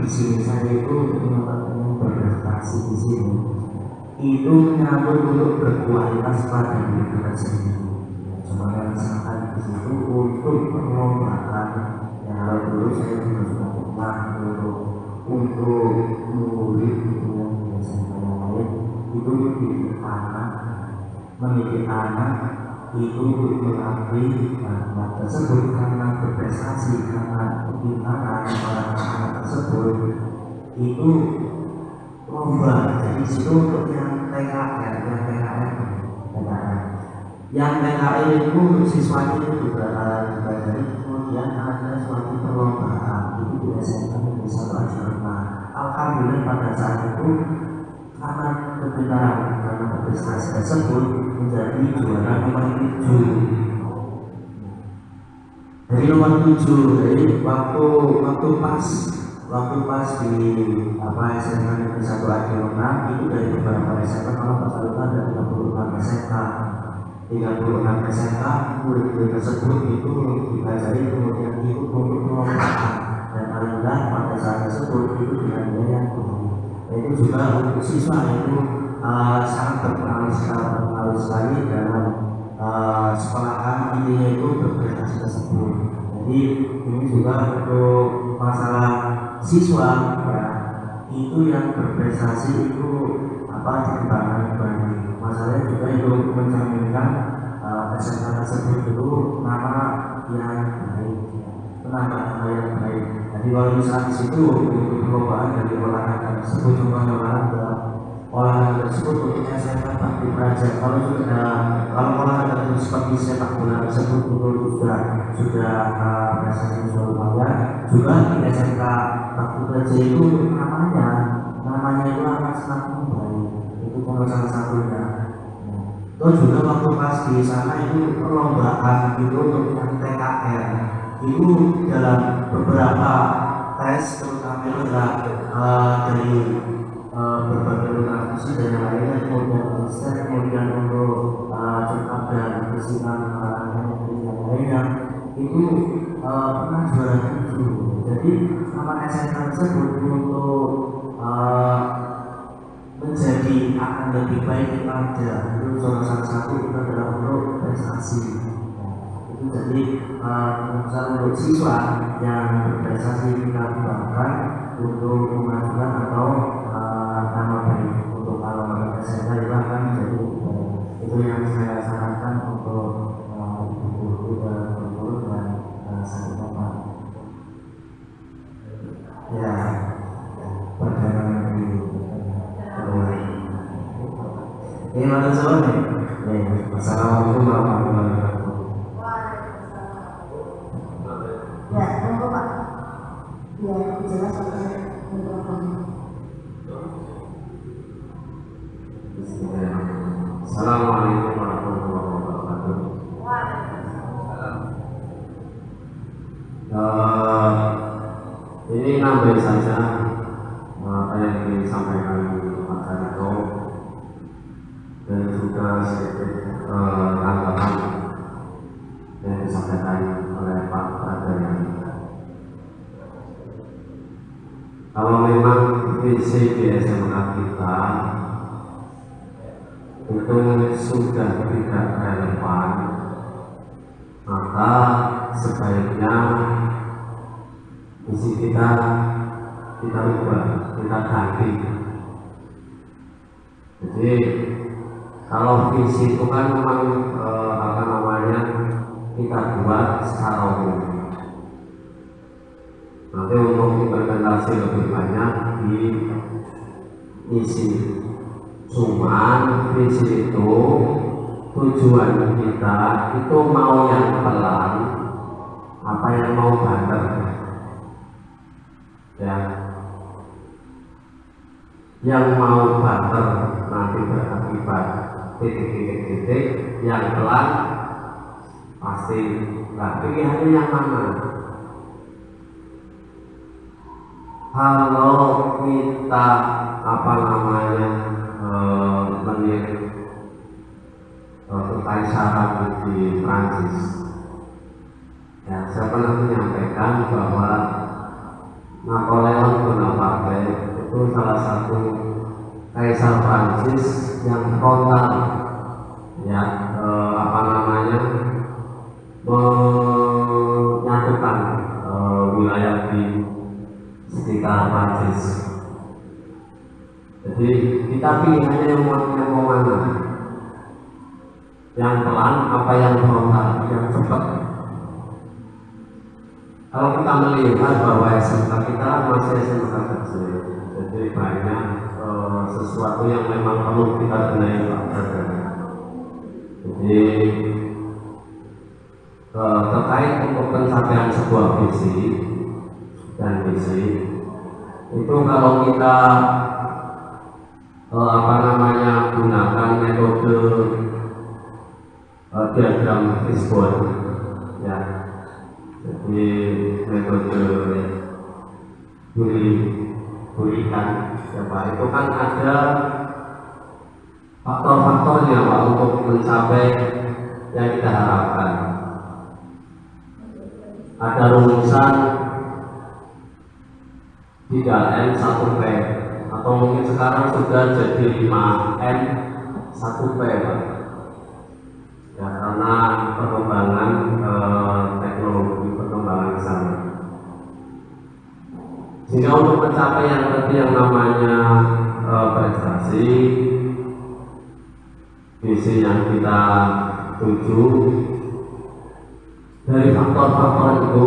Speaker 4: di sini saya itu ingin berprestasi di sini itu menyambut untuk berkualitas pada diri kita sendiri. Sebenarnya misalkan di situ untuk perlombaan yang kalau dulu saya juga sudah pernah untuk murid itu yang biasanya lain itu mendidik anak itu melatih anak tersebut karena berprestasi karena kepintaran para anak tersebut itu lomba. Jadi situ untuk yang TKR, yang TKR itu siswanya itu juga dari kemudian ada suatu perlombaan itu biasanya di satu acara. Alhamdulillah pada saat itu karena kepintaran karena berprestasi tersebut menjadi juara nomor 7. Dari nomor 7, jadi waktu pas di SMK Negeri 1 Adiona itu dari beberapa SMK kalau bersaluran ada 36 SMK 36 SMK murid tersebut itu dipelajari kemudian ikut untuk perlombaan dan alhamdulillah pada saat tersebut itu dengan biaya yang tinggi. Itu juga untuk siswa itu sangat berpengaruh sekali dalam sekolahan intinya itu berprestasi tersebut. Jadi ini juga untuk masalah siswa ya, itu yang berprestasi itu dikembangkan kembali. Masalahnya juga itu mencerminkan SMK tersebut itu nama yang baik, nama yang baik. Jadi kalau misalnya di situ untuk perlombaan dari olahraga tersebut cuma olahraga tersebut untuk SMK Bakti Praja. Kalau olahraga itu seperti sepak bola tersebut itu sudah prestasi lumayan. Juga di SMK Bakti Praja itu namanya itu akan sangat baik. Itu salah satunya. Terus juga waktu pas di sana itu perlombaan itu untuk yang TKR itu dalam beberapa tes terutama dari berbagai organisasi dan yang lainnya kemudian untuk cekap dan bersinar yang lainnya itu pernah juara 7. Jadi nama SMK tersebut untuk menjadi akan lebih baik daripada itu salah satu itu adalah untuk prestasi. Itu jadi untuk siswa yang berprestasi kita kembangkan untuk memajukan atau nama baik untuk kalau SMK itu akan menjadi itu yang saya sarankan untuk ibu-ibu dan guru dan sahabat ya perjalanan ini. Ini mana soalnya? Assalamualaikum warahmatullahi wabarakatuh.
Speaker 1: Ya, monggo Pak. Ya, jelas pakai mikrofonnya.
Speaker 3: Assalamualaikum warahmatullahi wabarakatuh. Ini nambah saja apa yang disampaikan Pak Sarito dan juga sedikit tanggapan yang disampaikan oleh Pak Pradana. Kalau memang visi di SMK kita itu sudah tidak relevan, maka sebaiknya visi kita ubah, kita ganti. Jadi kalau visi itu kan memang kita buat secara umum. Nanti untuk implementasi lebih banyak di isi. Cuman visi itu tujuan kita itu mau yang pelan, apa yang mau banter, ya. Yang mau banter nanti berakibat titik-titik, yang pelan pasti nggak. Pilihannya yang mana? Kalau kita meniru kekaisaran di Prancis, ya, saya pernah menyampaikan bahwa Napoleon Bonaparte itu salah satu kaisar Prancis yang frontal, ya, menyatukan wilayah di sekitar Prancis. Jadi kita pilihannya yang mau mana? Yang pelan apa yang frontal, yang cepat? Kalau kita melihat bahwa SMK kita masih SMK kecil, jadi banyak sesuatu yang memang perlu kita benahi Pak Brother. Jadi terkait untuk pencapaian sebuah visi dan misi itu kalau kita gunakan metode diagram fishbone, ya, jadi metode burikan, ya Pak, itu kan ada faktor-faktornya Pak untuk mencapai yang kita harapkan. Ada rumusan 3M 1P, atau mungkin sekarang sudah jadi 5M 1P Pak. Ya, karena perkembangan teknologi, perkembangan zaman. Sehingga untuk mencapai yang tadi yang namanya prestasi, visi yang kita tuju, dari faktor-faktor itu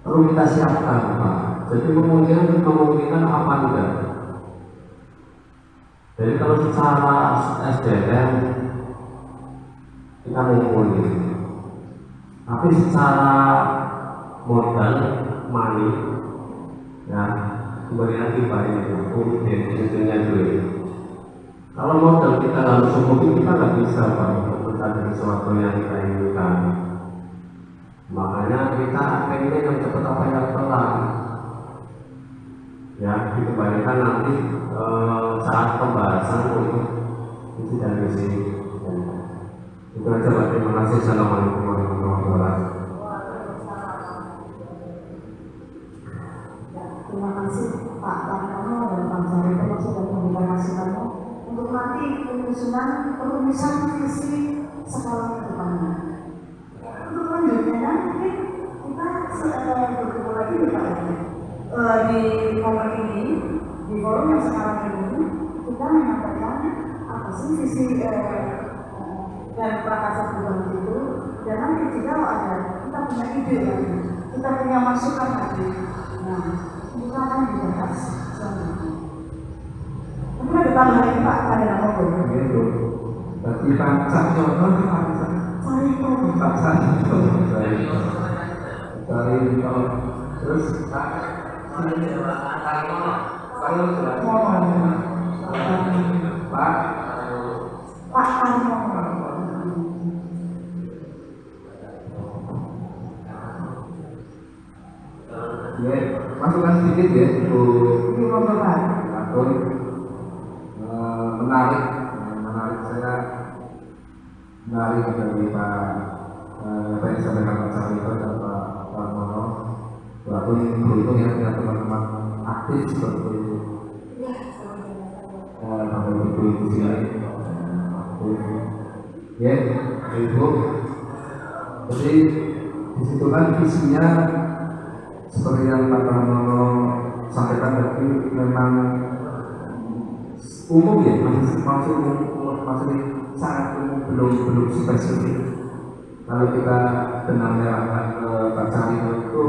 Speaker 3: perlu kita siapkan Pak. Jadi kemungkinan apa enggak. Jadi kalau secara SDM kita mumpuni, tapi secara modal money, ya, kembali lagi Pak, ini intinya duit. Kalau modal kita nggak cukup, kita nggak bisa Pak untuk mencari sesuatu yang kita inginkan. Makanya kita pengen yang cepat apa yang pelan. Ya, dikembalikan nanti saat pembahasan untuk visi dan misi. Itu aja Pak. Terima kasih. Assalamualaikum warahmatullahi wabarakatuh.
Speaker 1: Terima kasih Pak Tartono dan Pak Jarito sudah memberikan masukannya untuk nanti perumusan visi sekolah ke depannya. Untuk lanjutnya nanti kita bertemu lagi di Pak di momen ini, di forum yang sekarang ini kita menyampaikan apa sih visi dan prakasa perubahan itu, dan nanti jika ada kita punya ide lagi, kita punya masukan lagi. Nah, kita akan dibahas selanjutnya. Mungkin ada tambahan ini Pak, ada yang mau
Speaker 3: Begitu. Berarti Pak Cahyono itu Pak Cahyono. Terus Pak ya, masukan sedikit ya Bu Atun. Menarik saya menarik dari Pak apa yang disampaikan Pak Carito dan Pak Tarmono. Walaupun beruntung ya punya teman-teman aktif seperti itu. Bapak Ibu di sini. Ya, Ibu. Jadi disitu kan visinya seperti yang Pak Tarmono sampaikan tadi memang umum ya, maksudnya sangat umum, belum spesifik. Kalau kita benar menyerahkan ke Pak Carito itu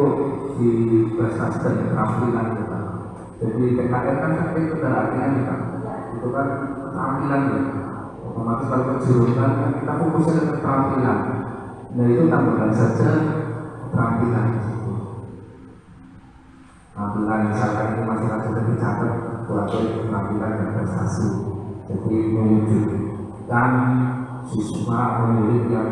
Speaker 3: di prestasi dan keterampilan kita. Jadi PKR kan itu artinya kita itu kan keterampilan ya. Otomatis kalau kejurutan kan kita fokusnya ke keterampilan. Nah itu tambahkan saja keterampilan. Keterampilan misalkan itu masih sudah dicatat suatu keterampilan dan prestasi. Jadi mewujudkan siswa pemilik yang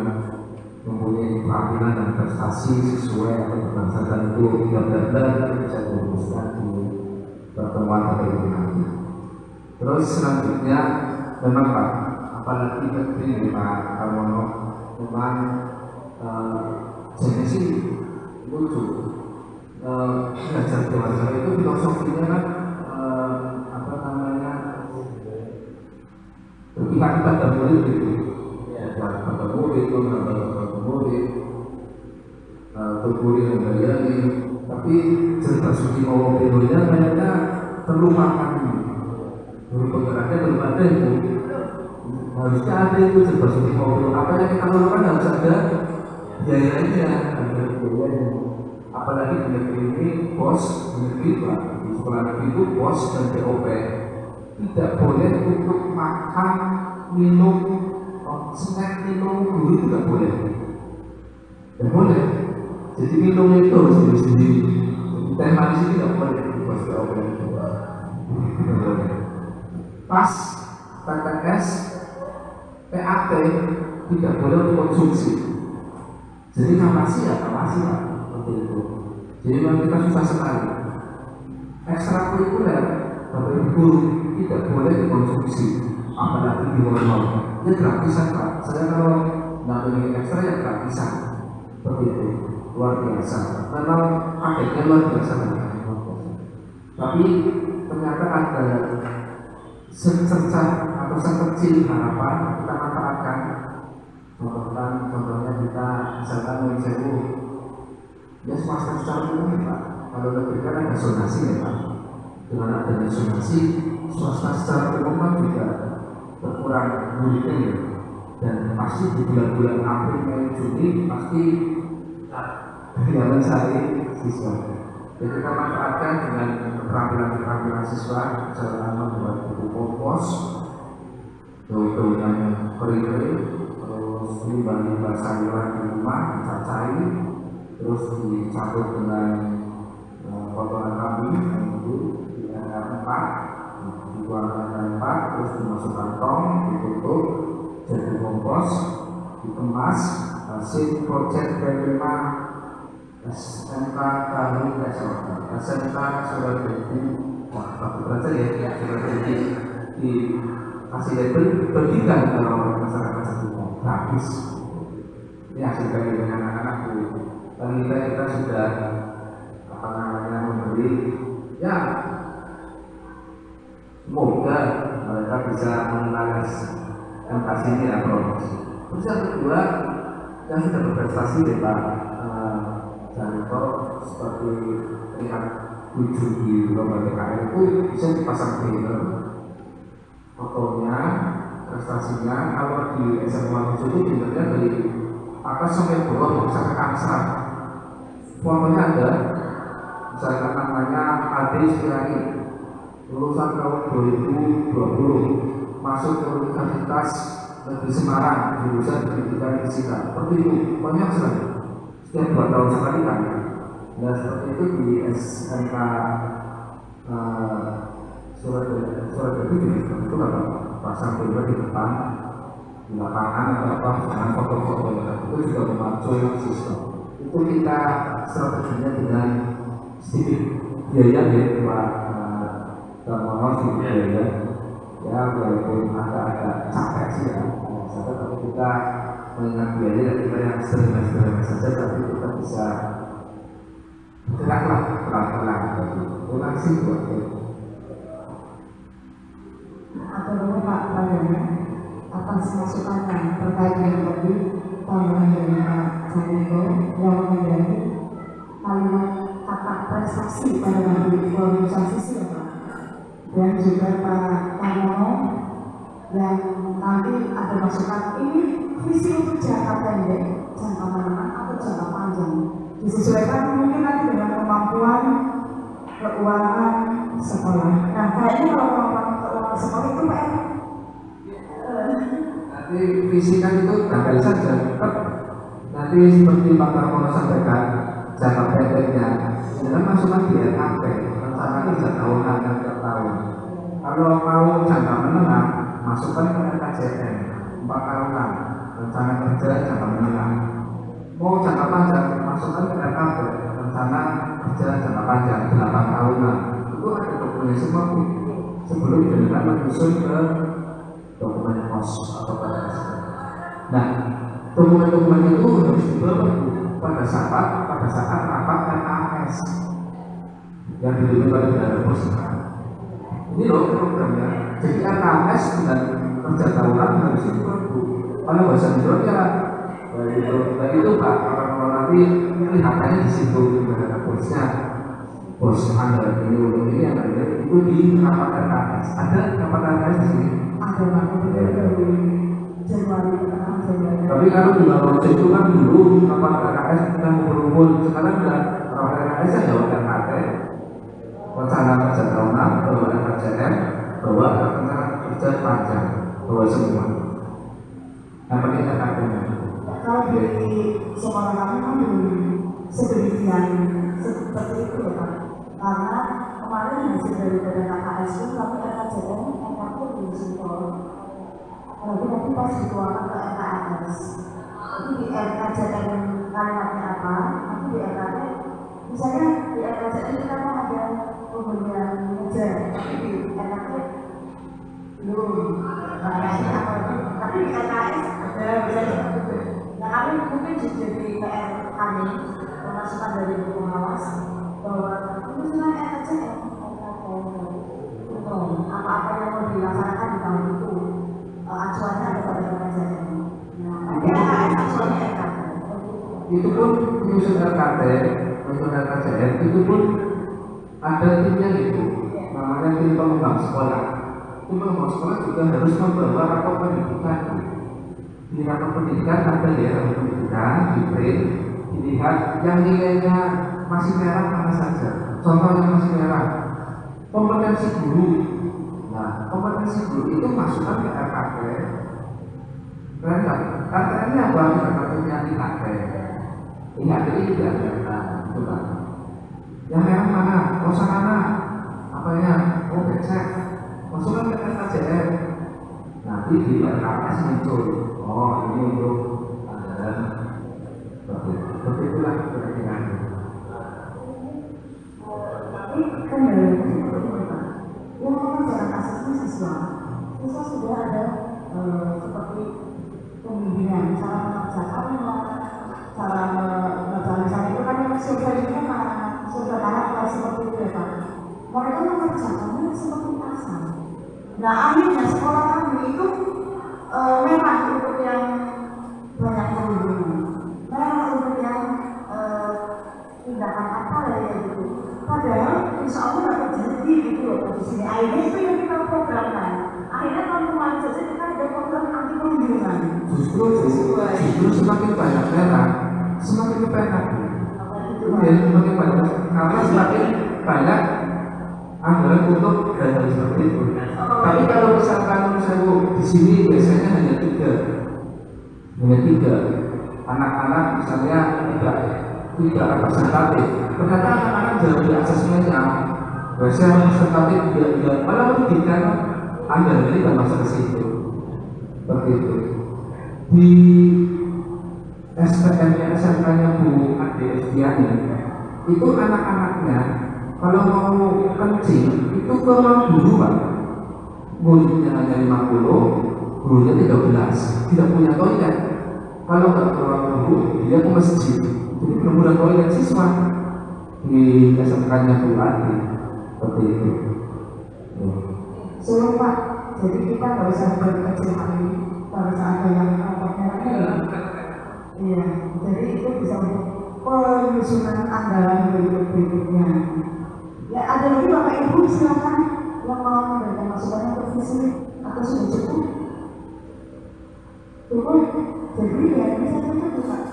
Speaker 3: mempunyai keterampilan dan prestasi sesuai atau berdasarkan itu benar-benar bisa dirumuskan di pertemuan pada ini nanti. Terus selanjutnya memang Pak, apalagi ini Pak Tarmono, memang jenis lucu belajar dewasa itu filosofinya kan apa namanya berpihak pada murid gitu ya, pada murid itu pada murid bermurid menggali, tapi cerita suci mau videonya kayaknya terlupakan. Guru penggeraknya belum ada itu, harusnya ada itu cerita suci mau apa yang kita lakukan harus ada biayanya, ada biayanya. Apalagi di negeri ini bos, di negeri Pak, di sekolah negeri itu bos dan POP tidak boleh untuk makan, minum, snack, minum guru itu tidak boleh. Tidak boleh. Jadi minum itu harus sendiri. Teh manis itu tidak boleh di bos POP itu. Tidak boleh. Pas PTS, PAT tidak boleh untuk konsumsi. Jadi ngawasi ya, seperti itu. Jadi memang kita susah sekali. Ekstrakurikuler Bapak Ibu guru tidak boleh dikonsumsi, apalagi di mall. Ya gratisan Pak. Saya kalau namanya ekstra ya gratisan. Seperti itu, luar biasa. Memang paketnya luar biasa. Tapi ternyata ada secercah atau sekecil harapan kita manfaatkan. Contohnya kita misalkan menyewa ya swasta secara umum ya Pak. Kalau negeri kan ada zonasi ya Pak. Dengan adanya zonasi, swasta secara umum kan juga berkurang muridnya ya. Dan pasti di bulan-bulan April, Mei, Juni pasti tidak mencari siswa. Jadi kita manfaatkan dengan keterampilan siswa, misalnya membuat buku kompos, daun-daunan kering-kering, terus limbah-limbah sayuran di rumah dicacai, terus dicampur dengan kotoran kambing itu di empat, dibuangkan empat, terus dimasukkan tong, ditutup jadi kompos, dikemas. Hasil project P5 SMK Kami SMK Surabaya. Wah, bagus baca ya Surabaya dikasih label bagikan kalau masyarakat sekitar gratis. Ini hasil dari dengan anak-anak itu. Dan kita sudah apa namanya memberi ya, semoga mereka bisa mengenal MKS ini ya promosi. Terus yang kedua yang sudah berprestasi ya Pak Janto, seperti lihat 7 di lomba PKN itu bisa dipasang banner fotonya, prestasinya. Kalau di SMA 7 itu bannernya dari atas sampai bawah sampai kansar. Fotonya ada, misalkan namanya Ade Sirani, lulusan tahun 2020, masuk ke Universitas Negeri Semarang, jurusan Pendidikan Fisika. Seperti itu, banyak sekali. Setiap 2 tahun sekali kan. Nah seperti itu di SMK Surabaya itu kalau pasang banner di depan, di lapangan atau apa, dengan foto-foto itu juga memacu siswa. Itu kita strateginya dengan sedikit biaya ya Pak Darmono, sedikit biaya ya, walaupun agak capek sih ya, tapi kita mengingat biaya kita yang sederhana saja, tapi kita bisa geraklah pelan-pelan. Terima kasih buat
Speaker 1: Atau dulu Pak Pradana atas masukannya terkait dengan tadi tambahan dari Pak Janiko yang mengenai kalimat kata prestasi pada hari organisasi ya Pak, dan juga Pak Tarmono yang tadi ada masukan ini visi untuk jangka pendek, jangka menengah atau jangka panjang, disesuaikan mungkin nanti dengan kemampuan keuangan sekolah. Nah kayaknya kalau kemampuan keuangan sekolah itu Pak
Speaker 3: nanti visi kan itu gagal saja. Nanti seperti Pak Tarmono sampaikan jangka pendeknya, jangan masukan di RKP, rencana kerja tahunan dan tiap tahun. Kalau mau jangka menengah, masukkan ke RKJN 4 tahunan, rencana kerja jangka menengah. Mau jangka panjang, masukkan ke RKP, rencana kerja jangka panjang 8 tahunan. Itu ada dokumen semua sebelum benar menyusun ke dokumen pos atau PTS. Nah, dokumen-dokumen itu harus dibawa pada saat rapat RKS. yang dipimpin oleh Bendahara Pos. Ini loh programnya. Jadi RKS dengan kerja tahunan harus itu. Kalau bahasa Indonesia itu Pak, kalau nanti kelihatannya di situ Bendahara Posnya, bos Anda ini yang ada itu di rapat RKS. Ada rapat RKS di sini?
Speaker 1: Ada banget dari Januari ke tengah Januari.
Speaker 3: Tapi kalau di Bawang itu kan dulu rapat RKS kita mau berkumpul, sekarang sudah rapat RKS ya jawab RKT, rencana kerja tahunan, bahwa RKJM, bahwa rencana kerja panjang, bahwa semua. Yang penting RKT-nya.
Speaker 1: Kalau di sekolah kami kan sedemikian seperti itu ya Pak. Karena kemarin hasil daripada KKS itu kami RKJM, RKP di Sintol. Lalu nanti pas dikeluarkan ke RKS. Jadi di RKJM kalimatnya apa? Nanti di RKP, misalnya di RKJM kita kan ada pembelian meja, tapi di RKP belum. Tapi di RKS ada misalnya seperti itu. Nah kami mungkin jadi PR kami pemasukan dari pengawas bahwa penyusunan RKJM apa-apa yang mau dilaksanakan di tahun itu acuannya ada pada RKJM. Nah, RKS acuannya RKT.
Speaker 3: Itu pun penyusun RKT, penyusun RKJM itu pun ada timnya itu, namanya tim pengembang sekolah. Tim pengembang sekolah juga harus membawa rapor pendidikan. Di rapor pendidikan ada ya rapor pendidikan, di print, dilihat yang nilainya masih merah mana saja. Contohnya masih merah, kompetensi guru. Nah, kompetensi guru itu masukkan ke RKT. Keren nggak? RKT-nya apa? RKT-nya IKT. IKT ini tidak ada, itu kan. Yang merah mana? Kosa mana? Apanya? Oh, becek. Masukkan ke RKJM. Nanti di RKS muncul. Oh, ini untuk anggaran. Seperti itulah kira-kira.
Speaker 1: Tapi kan dari itu Pak, yang mengajarkan kasusnya siswa sudah ada seperti pembimbingan cara mengerjakannya, cara membaca itu kan yang survei itu kan anak seperti itu ya Pak. Mereka mengerjakannya seperti pasal. Nah akhirnya sekolah kami itu memang untuk yang banyak pembimbingan, memang untuk yang tindakan apa ya gitu. Padahal insya Allah nggak terjadi gitu loh di sini. Akhirnya itu yang kita programkan. Akhirnya tahun kemarin saja kita ada program anti perundungan.
Speaker 3: Justru semakin banyak merah, semakin kepenak. Ya, semakin banyak karena semakin banyak anggaran untuk hal seperti itu. Tapi kalau misalkan saya di sini biasanya hanya tiga anak-anak misalnya tidak representatif. Ternyata anak-anak dalam di asesmennya biasanya representatif tidak malah merugikan anggaran ini tidak masuk ke situ. Seperti itu. Di SPM-nya SMK-nya Bu Ade Estiani itu anak-anaknya kalau mau kencing itu ke ruang guru Pak. Muridnya hanya 50, gurunya 13, tidak punya toilet. Kalau nggak ke ruang guru, dia ke masjid. Jadi belum punya toilet siswa di SMK-nya Bu Ade. Seperti itu.
Speaker 1: Suruh Pak, jadi kita nggak usah berkecil hati pada saat ada yang rapotnya lagi. Iya, jadi itu bisa untuk penyusunan anggaran berikutnya. Ya ada lagi Bapak Ibu silakan yang mau memberikan masukannya ke visi atau sudah cukup? Cukup. Jadi ya bisa cukup Pak.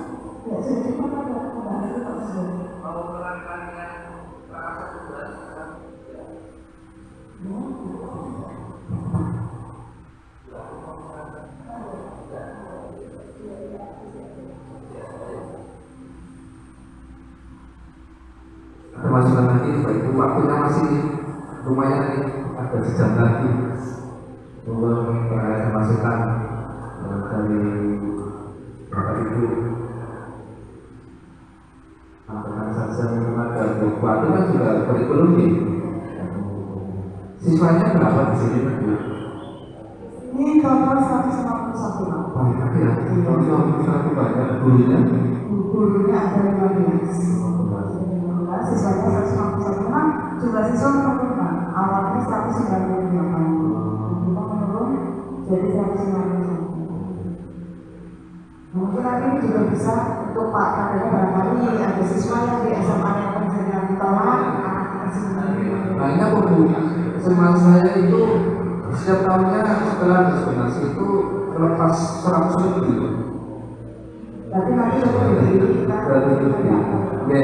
Speaker 1: Ya sudah cukup Pak. Sudah ada Pak sudah.
Speaker 3: Mau menerangkannya rasa sudah. Ada masukan lagi, Pak Ibu, waktunya masih lumayan nih, ada sejam lagi. Tunggu ada masukan dari Bapak Ibu. Sampaikan saja minimal ada waktu kan juga kurikulum nih. Siswanya berapa di sini Pak Ibu?
Speaker 1: Ini total 151 Pak.
Speaker 3: Banyak ya, kalau satu banyak gurunya.
Speaker 1: Gurunya ada 15. siswanya 151. Memang jumlah siswa menurun Pak. Awalnya 198, kita menurun jadi 151. Mungkin nanti ini juga bisa untuk Pak katanya barangkali ada siswa yang di SMA yang penghasilan ditolak, anak masih
Speaker 2: Lainnya kok Bu, semangat saya itu setiap tahunnya setelah donasi itu terlepas 100 lebih.
Speaker 1: tapi nanti lebih kita
Speaker 2: Oke,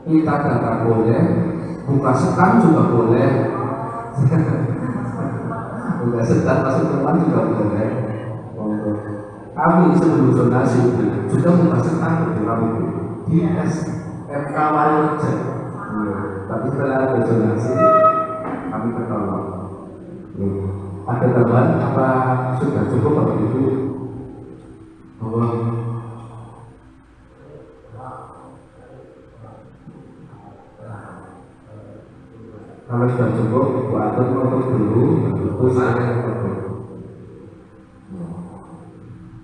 Speaker 2: kita data boleh, buka setan juga boleh, buka setan masuk teman juga boleh. Kami sebelum donasi sudah buka setan di kami di SMK Waluja. Tapi setelah ada donasi kami tertolong. Ada tambahan apa sudah cukup Bapak Ibu? Kalau sudah cukup, Ibu atur untuk dulu, itu saya atur.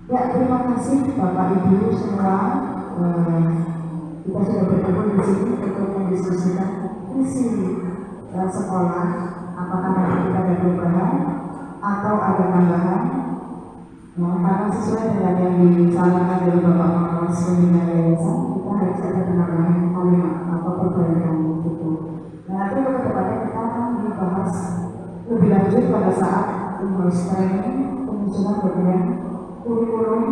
Speaker 1: Ya, terima kasih Bapak Ibu semua. Kita sudah bertemu di sini untuk mendiskusikan visi sekolah. Apakah nanti kita ada perubahan atau ada tambahan? Nah, karena sesuai dengan yang disarankan dari Bapak Pengawas Pembina Yayasan, kita harus ada penambahan kalimat atau perbaikan itu. Nah, nanti untuk kedepannya kita akan dibahas lebih lanjut pada saat in-house training, penyusunan dokumen kurikulum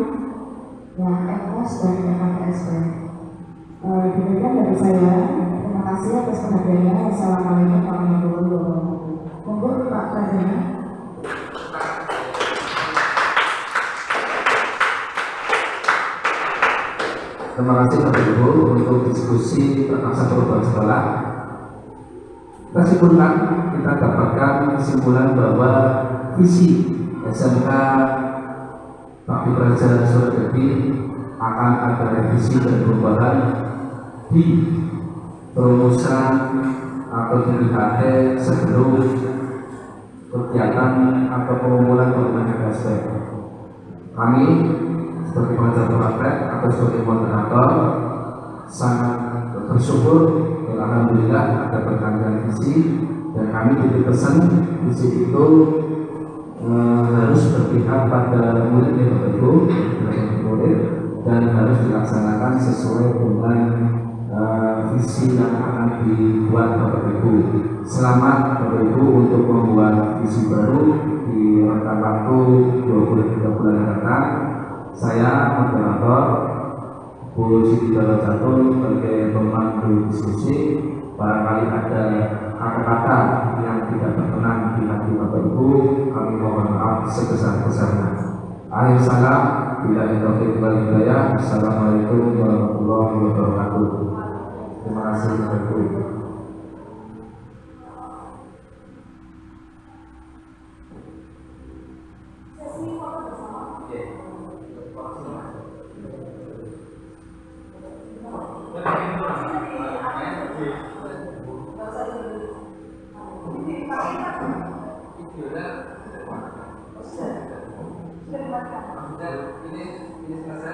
Speaker 1: yang FS dan FKSP. Demikian dari saya. Terima kasih atas perhatiannya. Assalamualaikum warahmatullahi wabarakatuh. Monggo Pak Pradana.
Speaker 3: Terima kasih Bapak Ibu untuk diskusi tentang perubahan sekolah. Kita simpulkan, kita dapatkan kesimpulan bahwa visi SMK Bakti Praja Surabaya akan ada revisi dan perubahan di perumusan atau di HT sebelum kegiatan atau pengumpulan dokumen FSP. Kami sebagai pengajar praktek atau sebagai moderator sangat bersyukur dan alhamdulillah ada pergantian visi, dan kami titip pesan visi itu harus berpihak pada muridnya Bapak Ibu, murid, dan harus dilaksanakan sesuai dengan visi yang akan dibuat Bapak Ibu. Selamat Bapak Ibu untuk membuat visi baru di rentang waktu 23 bulan yang datang. Saya moderator Bu Siti Dara Jatun sebagai pemandu diskusi. Barangkali ada kata-kata yang tidak berkenan di hati Bapak Ibu, kami mohon maaf sebesar-besarnya. Akhir salam, bila taufiq wal hidayah. Assalamualaikum warahmatullahi wabarakatuh. Terima kasih Bapak Ibu. Ini selesai.